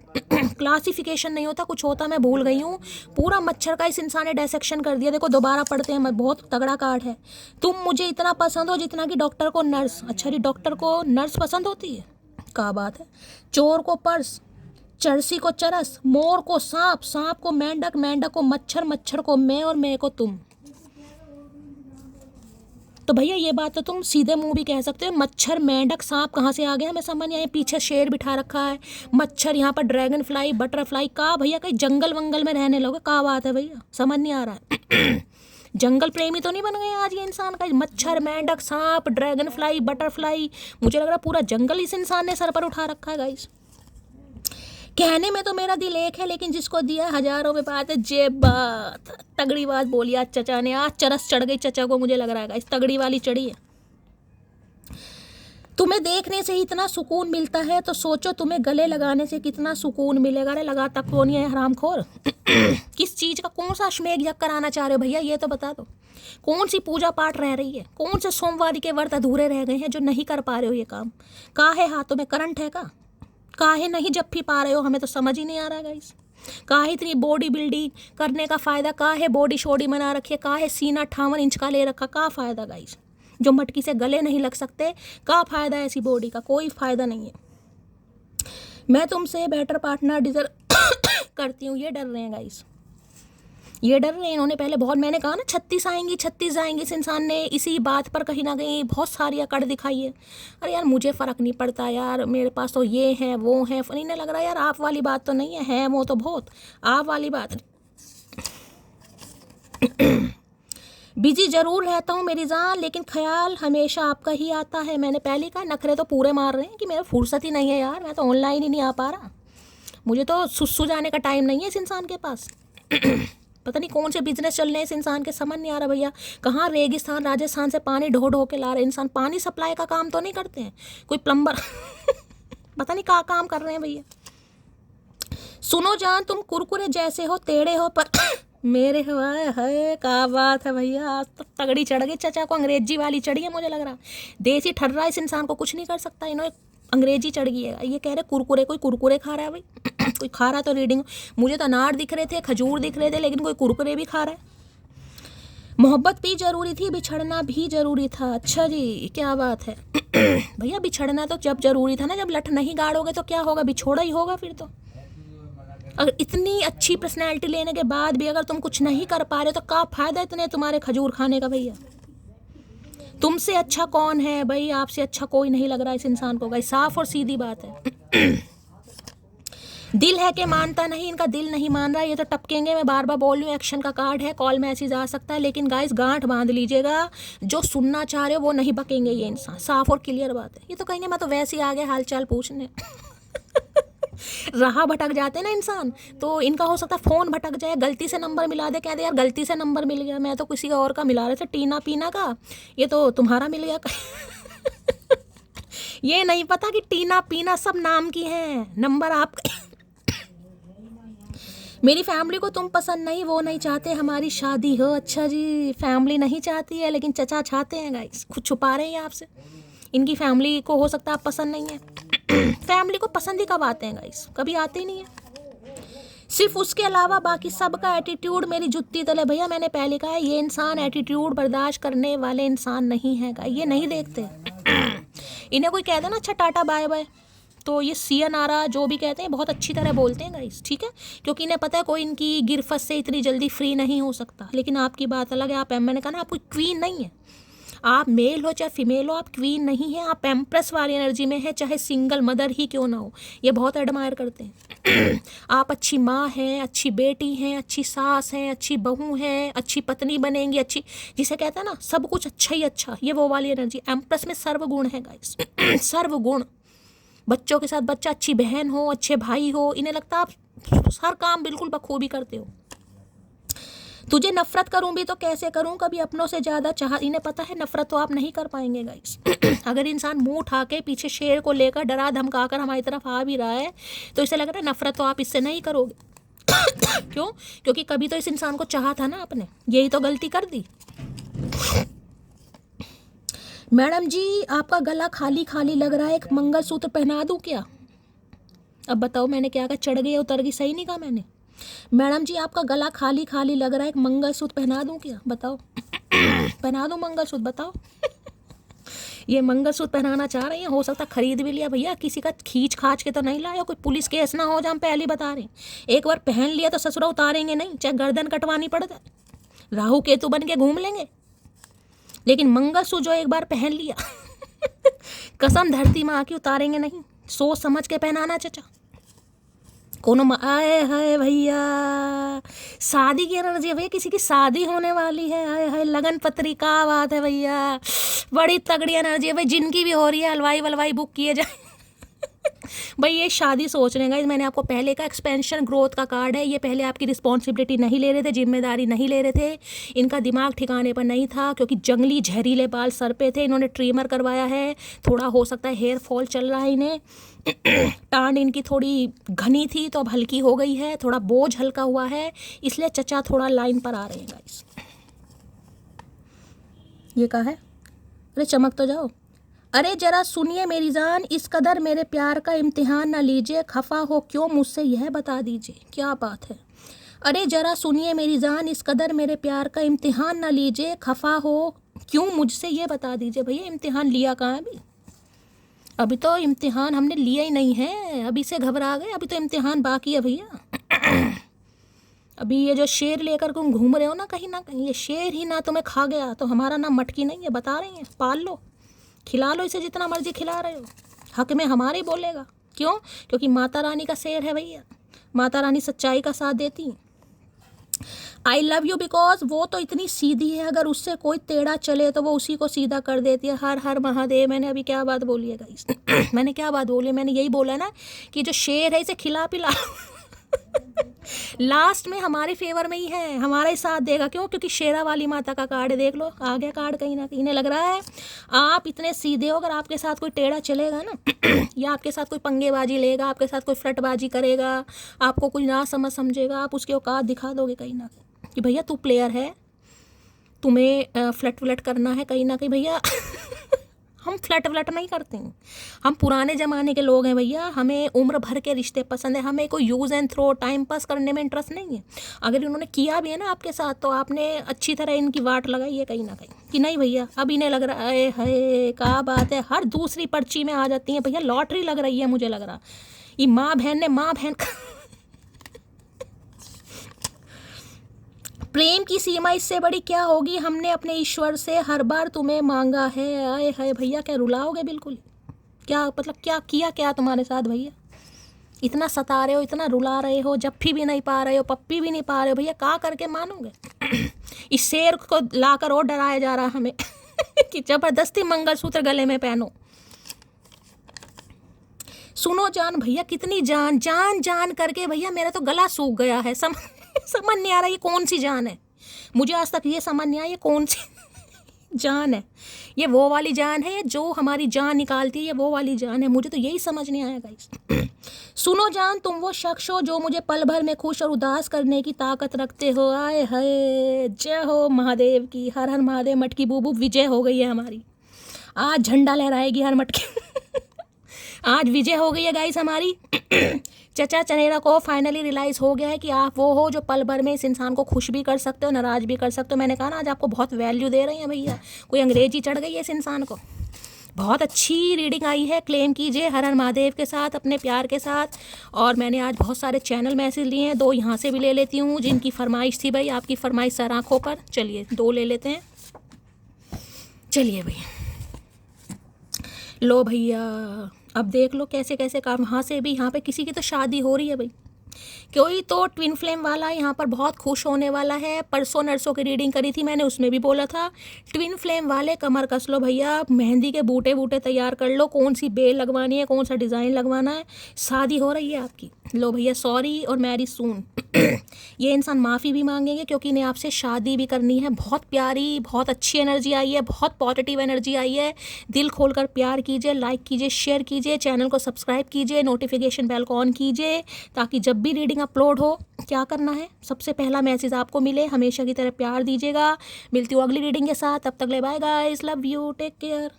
क्लासिफिकेशन नहीं होता, कुछ होता, मैं भूल गई हूँ। पूरा मच्छर का इस इंसान ने डायसेक्शन कर दिया। देखो दोबारा पढ़ते हैं, मैं बहुत तगड़ा कार्ड है। तुम मुझे इतना पसंद हो जितना कि डॉक्टर को नर्स। अच्छा जी, डॉक्टर को नर्स पसंद होती है, क्या बात है। चोर को पर्स, चरसी को चरस, मोर को सांप, सांप को मेंढक, मेंढक को मच्छर, मच्छर को मैं, और मैं को तुम। तो भैया ये बात तो तुम सीधे मुंह भी कह सकते हो। मच्छर मेंढक सांप कहाँ से आ गया, हमें समझ नहीं आया। पीछे शेर बिठा रखा है, मच्छर, यहाँ पर ड्रैगन फ्लाई, बटरफ्लाई। का भैया कहीं जंगल वंगल में रहने लोगे? का बात है भैया, समझ नहीं आ रहा है। जंगल प्रेमी तो नहीं बन गए आज ये इंसान का? मच्छर मेंढक सांप ड्रैगन फ्लाई बटरफ्लाई, मुझे लग रहा पूरा जंगल इस इंसान ने सर पर उठा रखा है गाइस। कहने में तो मेरा दिल एक है, लेकिन जिसको दिया हजारों में बात है। जे बात, तगड़ी बात बोली आज चचा ने। आज चरस चढ़ गई चचा को, मुझे लग रहा है इस तगड़ी वाली चढ़ी है। तुम्हें देखने से ही इतना सुकून मिलता है, तो सोचो तुम्हें गले लगाने से कितना सुकून मिलेगा। अरे लगा तक तो नहीं है हरामखोर। किस चीज़ का, कौन सा अश्वमेध यज्ञ कराना चाह रहे हो भैया, ये तो बता दो। कौन सी पूजा पाठ रह रही है? कौन से सोमवार के व्रत अधूरे रह गए हैं जो नहीं कर पा रहे हो ये काम? काहे हाथों में करंट है का? काहे नहीं जप्फी पा रहे हो? हमें तो समझ ही नहीं आ रहा है गाइस। काहे इतनी बॉडी बिल्डिंग करने का फ़ायदा? काहे बॉडी शोडी बना रखी है? काहे सीना 58 इंच का ले रखा? का फ़ायदा गाइस? जो मटकी से गले नहीं लग सकते, का फ़ायदा ऐसी बॉडी का? कोई फ़ायदा नहीं है। मैं तुमसे बेटर पार्टनर डिजर्व करती हूँ। ये डर रहे हैं गाइस, ये डर रहे हैं। इन्होंने पहले बहुत, मैंने कहा ना 36 आएंगी 36 आएंगी। इस इंसान ने इसी बात पर कहीं ना कहीं बहुत सारी अकड़ दिखाई है। अरे यार मुझे फ़र्क नहीं पड़ता यार, मेरे पास तो ये है वो है। इन्हें लग रहा है यार आप वाली बात तो नहीं है वो तो बहुत आप वाली बात। बिजी जरूर रहता हूँ मेरी जान, लेकिन ख्याल हमेशा आपका ही आता है। मैंने पहले कहा नखरे तो पूरे मार रहे हैं कि मेरा फुर्सत ही नहीं है यार, मैं तो ऑनलाइन ही नहीं आ पा रहा, मुझे तो सुसु जाने का टाइम नहीं है इस इंसान के पास। पता नहीं कौन से बिजनेस चल रहे हैं इस इंसान के, समझ नहीं आ रहा भैया। कहाँ रेगिस्तान राजस्थान से पानी ढो ढो के ला रहे इंसान, पानी सप्लाई का काम तो नहीं करते हैं, कोई प्लम्बर पता नहीं क्या काम कर रहे हैं भैया। सुनो जान, तुम कुरकुरे जैसे हो, टेढ़े हो पर मेरे हो। है क्या बात है भैया, आज तो तगड़ी चढ़ गई चचा को, अंग्रेजी वाली चढ़ी है मुझे लग रहा। देसी ठर्रा इस इंसान को कुछ नहीं कर सकता, इन्होंने अंग्रेजी चढ़ गई है। ये कह रहे कुरकुरे, कोई कुरकुरे खा रहा है भाई कोई खा रहा है तो रीडिंग। मुझे तो अनार दिख रहे थे, खजूर दिख रहे थे, लेकिन कोई कुरकुरे भी खा रहा है। मोहब्बत भी जरूरी थी, बिछड़ना भी जरूरी था। अच्छा जी, क्या बात है भैया। बिछड़ना तो जब जरूरी था ना, जब लठ नहीं गाड़ोगे तो क्या होगा, बिछोड़ा ही होगा फिर तो। अगर इतनी अच्छी पर्सनैलिटी लेने के बाद भी अगर तुम कुछ नहीं कर पा रहे तो क्या फायदा इतने तुम्हारे खजूर खाने का भैया। तुमसे अच्छा कौन है भाई, आपसे अच्छा कोई नहीं लग रहा इस इंसान को भाई, साफ और सीधी बात है। दिल है कि मानता नहीं, इनका दिल नहीं मान रहा, ये तो टपकेंगे। मैं बार बार बोल रही हूँ, एक्शन का कार्ड है, कॉल मैसेज आ सकता है, लेकिन गाइस गांठ बांध लीजिएगा, जो सुनना चाह रहे हो वो नहीं बकेंगे ये इंसान, साफ और क्लियर बात है। ये तो कहेंगे मैं तो वैसे ही आ गया हालचाल पूछने राह भटक जाते हैं ना इंसान, तो इनका हो सकता है फ़ोन भटक जाए, गलती से नंबर मिला दे, कह दे यार गलती से नंबर मिल गया, मैं तो किसी और का मिला रहे थे, टीना पीना का, ये तो तुम्हारा मिल गया ये नहीं पता कि टीना पीना सब नाम की हैं, नंबर आप मेरी फैमिली को तुम पसंद नहीं, वो नहीं चाहते हमारी शादी हो। अच्छा जी, फैमिली नहीं चाहती है लेकिन चचा चाहते हैं गाइस, खुद छुपा रहे हैं आपसे। इनकी फैमिली को हो सकता है आप पसंद नहीं है फैमिली को पसंद ही कब आते हैं गाइस, कभी आते ही नहीं है। सिर्फ उसके अलावा बाकी सबका एटीट्यूड मेरी जुत्ती तले। भैया मैंने पहले कहा है, ये इंसान एटीट्यूड बर्दाश्त करने वाले इंसान नहीं है, ये नहीं देखते इन्हें कोई कह दे ना अच्छा टाटा बाय बाय, तो ये CNR जो भी कहते हैं बहुत अच्छी तरह बोलते हैं गाइस, ठीक है, क्योंकि इन्हें पता है कोई इनकी गिरफ्त से इतनी जल्दी फ्री नहीं हो सकता। लेकिन आपकी बात अलग है, आप मैंने कहा ना आप कोई क्वीन नहीं है, आप मेल हो चाहे फीमेल हो, आप क्वीन नहीं है, आप एम्प्रेस वाली एनर्जी में है, चाहे सिंगल मदर ही क्यों ना हो, ये बहुत एडमायर करते हैं आप अच्छी माँ हैं, अच्छी बेटी हैं, अच्छी सास हैं, अच्छी बहू हैं, अच्छी पत्नी बनेंगी, अच्छी, जिसे कहते हैं ना सब कुछ अच्छा ही अच्छा, ये वो वाली एनर्जी। एम्प्रेस में सर्वगुण है गाइस सर्वगुण। बच्चों के साथ बच्चा, अच्छी बहन हो, अच्छे भाई हो, इन्हें लगता है आप हर काम बिल्कुल बखूबी करते हो। तुझे नफरत करूं भी तो कैसे करूं, कभी अपनों से ज़्यादा चाह, इन्हें पता है नफरत तो आप नहीं कर पाएंगे गाइस अगर इंसान मुंह उठा के पीछे शेर को लेकर डरा धमका कर हमारी तरफ आ भी रहा है तो इसे लग रहा है नफरत तो आप इससे नहीं करोगे क्यों, क्योंकि कभी तो इस इंसान को चाहा था ना आपने, यही तो गलती कर दी। मैडम जी आपका गला खाली खाली लग रहा है, एक मंगलसूत्र पहना दूं क्या? अब बताओ मैंने क्या कहा, चढ़ गई उतर गई, सही नहीं कहा मैंने? मैडम जी आपका गला खाली खाली लग रहा है, एक मंगलसूत्र पहना दूं क्या, बताओ पहना दूं मंगलसूत्र, बताओ ये मंगलसूत्र पहनाना चाह रही हैं, हो सकता खरीद भी लिया भैया, किसी का खींच खाच के तो नहीं लाया, कोई पुलिस केस ना हो जाए, हम पहले बता रहे हैं। एक बार पहन लिया तो ससुरा उतारेंगे नहीं, चाहे गर्दन कटवानी पड़ जाए, राहु केतु बन के घूम लेंगे, लेकिन मंगलसूत्र जो एक बार पहन लिया कसम धरती माँ की उतारेंगे नहीं, सोच समझ के पहनाना चचा। कोनो आए हाय भैया, शादी की एनर्जी है भैया, किसी की शादी होने वाली है, आए हाय लगन पत्री, का बात है भैया, बड़ी तगड़ी एनर्जी है भाई, जिनकी भी हो रही है हलवाई वलवाई बुक किए जाए भाई ये शादी सोच रहे हैं। मैंने आपको पहले का एक्सपेंशन ग्रोथ का कार्ड है, ये पहले आपकी रिस्पॉन्सिबिलिटी नहीं ले रहे थे, जिम्मेदारी नहीं ले रहे थे, इनका दिमाग ठिकाने पर नहीं था, क्योंकि जंगली जहरीले बाल सर पे थे, इन्होंने ट्रिमर करवाया है, थोड़ा हो सकता है हेयर फॉल चल रहा है इन्हें टांड इनकी थोड़ी घनी थी तो अब हल्की हो गई है, थोड़ा बोझ हल्का हुआ है, इसलिए चचा थोड़ा लाइन पर आ रहे हैं गाइस। ये कहा है, अरे चमक तो जाओ, अरे जरा सुनिए मेरी जान, इस कदर मेरे प्यार का इम्तिहान ना लीजिए, खफा हो क्यों मुझसे यह बता दीजिए। क्या बात है, अरे जरा सुनिए मेरी जान, इस कदर मेरे प्यार का इम्तिहान ना लीजिए, खफा हो क्यों मुझसे ये बता दीजिए। भैया इम्तिहान लिया कहाँ है अभी तो इम्तिहान हमने लिया ही नहीं है, अभी से घबरा गए, अभी तो इम्तिहान बाकी है भैया अभी ये जो शेर लेकर तुम घूम रहे हो ना कहीं, ये शेर ही ना तुम्हें खा गया तो हमारा नाम मटकी नहीं है, बता रही हैं, पाल लो, खिला लो इसे जितना मर्जी खिला रहे हो, हक में हमारे बोलेगा। क्यों? क्योंकि माता रानी का शेर है भैया, माता रानी सच्चाई का साथ देती हैं। आई लव यू बिकॉज वो तो इतनी सीधी है, अगर उससे कोई टेढ़ा चले तो वो उसी को सीधा कर देती है। हर हर महादेव। मैंने अभी क्या बात बोली है गाइस? मैंने क्या बात बोली है? मैंने यही बोला ना कि जो शेर है इसे खिला पिला लास्ट में हमारे फेवर में ही है, हमारा ही साथ देगा। क्यों? क्योंकि शेरा वाली माता का कार्ड है, देख लो आ गया कार्ड। कहीं ना कहीं इन्हें लग रहा है आप इतने सीधे हो, अगर आपके साथ कोई टेढ़ा चलेगा ना या आपके साथ कोई पंगेबाजी लेगा, आपके साथ कोई फ्लटबाजी करेगा, आपको कोई ना समझेगा, आप उसकी औकात दिखा दोगे कहीं ना कहीं कि भैया तू प्लेयर है, तुम्हें फ्लट करना है कहीं ना कहीं भैया। हम फ्लट नहीं करते हैं, हम पुराने ज़माने के लोग हैं भैया। हमें उम्र भर के रिश्ते पसंद है, हमें कोई use and throw time pass करने में इंटरेस्ट नहीं है। अगर इन्होंने किया भी है ना आपके साथ तो आपने अच्छी तरह इनकी वाट लगाई है कहीं ना कहीं कि नहीं भैया अब इन्हें लग रहा है क्या बात है, हर दूसरी पर्ची में आ जाती है भैया, लॉटरी लग रही है मुझे लग रहा। ये माँ बहन प्रेम की सीमा इससे बड़ी क्या होगी, हमने अपने ईश्वर से हर बार तुम्हें मांगा है। आए हाय भैया क्या रुलाओगे बिल्कुल? क्या मतलब क्या किया क्या तुम्हारे साथ भैया? इतना सता रहे हो, इतना रुला रहे हो, जप्फी भी नहीं पा रहे हो, पप्पी भी नहीं पा रहे हो भैया, क्या करके मानोगे? इस शेर को लाकर और डराया जा रहा हमें कि जबरदस्ती मंगलसूत्र गले में पहनो। सुनो जान भैया, कितनी जान जान जान करके भैया मेरा तो गला सूख गया है। समझ नहीं आ रहा ये कौन सी जान है, मुझे आज तक ये समझ नहीं आया ये कौन सी जान है। ये वो वाली जान है जो हमारी जान निकालती है, ये वो वाली जान है, मुझे तो यही समझ नहीं आया गाइस। सुनो जान, तुम वो शख्स हो जो मुझे पल भर में खुश और उदास करने की ताकत रखते हो। आए हाय जय हो महादेव की, हर हर महादेव। मटकी बूबू विजय हो गई है हमारी, आज झंडा लहराएगी हर मटकी आज विजय हो गई है गाइस हमारी। चचा चनेरा को फाइनली रियलाइज़ हो गया है कि आप वो हो जो पल भर में इस इंसान को खुश भी कर सकते हो, नाराज़ भी कर सकते हो। मैंने कहा ना आज आपको बहुत वैल्यू दे रही हैं भैया, कोई अंग्रेजी चढ़ गई है इस इंसान को। बहुत अच्छी रीडिंग आई है, क्लेम कीजिए हर हर महादेव के साथ, अपने प्यार के साथ। और मैंने आज बहुत सारे चैनल मैसेज लिए हैं, 2 यहाँ से भी ले लेती हूँ जिनकी फरमाइश थी भाई, आपकी फरमाइश सर आँखों पर। चलिए 2 ले लेते हैं, चलिए भैया लो भैया। अब देख लो कैसे कैसे काम। वहाँ से भी, यहाँ पे किसी की तो शादी हो रही है भाई, कोई तो ट्विन फ्लेम वाला यहाँ पर बहुत खुश होने वाला है। परसों नर्सों की रीडिंग करी थी मैंने, उसमें भी बोला था ट्विन फ्लेम वाले कमर कस लो भैया, मेहंदी के बूटे तैयार कर लो, कौन सी बेल लगवानी है, कौन सा डिज़ाइन लगवाना है, शादी हो रही है आपकी। लो भैया सॉरी और मैरी सून। ये इंसान माफ़ी भी मांगेंगे क्योंकि इन्हें आपसे शादी भी करनी है। बहुत प्यारी, बहुत अच्छी एनर्जी आई है, बहुत पॉजिटिव एनर्जी आई है। दिल खोलकर प्यार कीजिए, लाइक कीजिए, शेयर कीजिए, चैनल को सब्सक्राइब कीजिए, नोटिफिकेशन बेल को ऑन कीजिए ताकि जब भी रीडिंग अपलोड हो, क्या करना है, सबसे पहला मैसेज आपको मिले। हमेशा की तरह प्यार दीजिएगा। मिलती हूँ अगली रीडिंग के साथ, तब तक ले bye guys, love you, take care.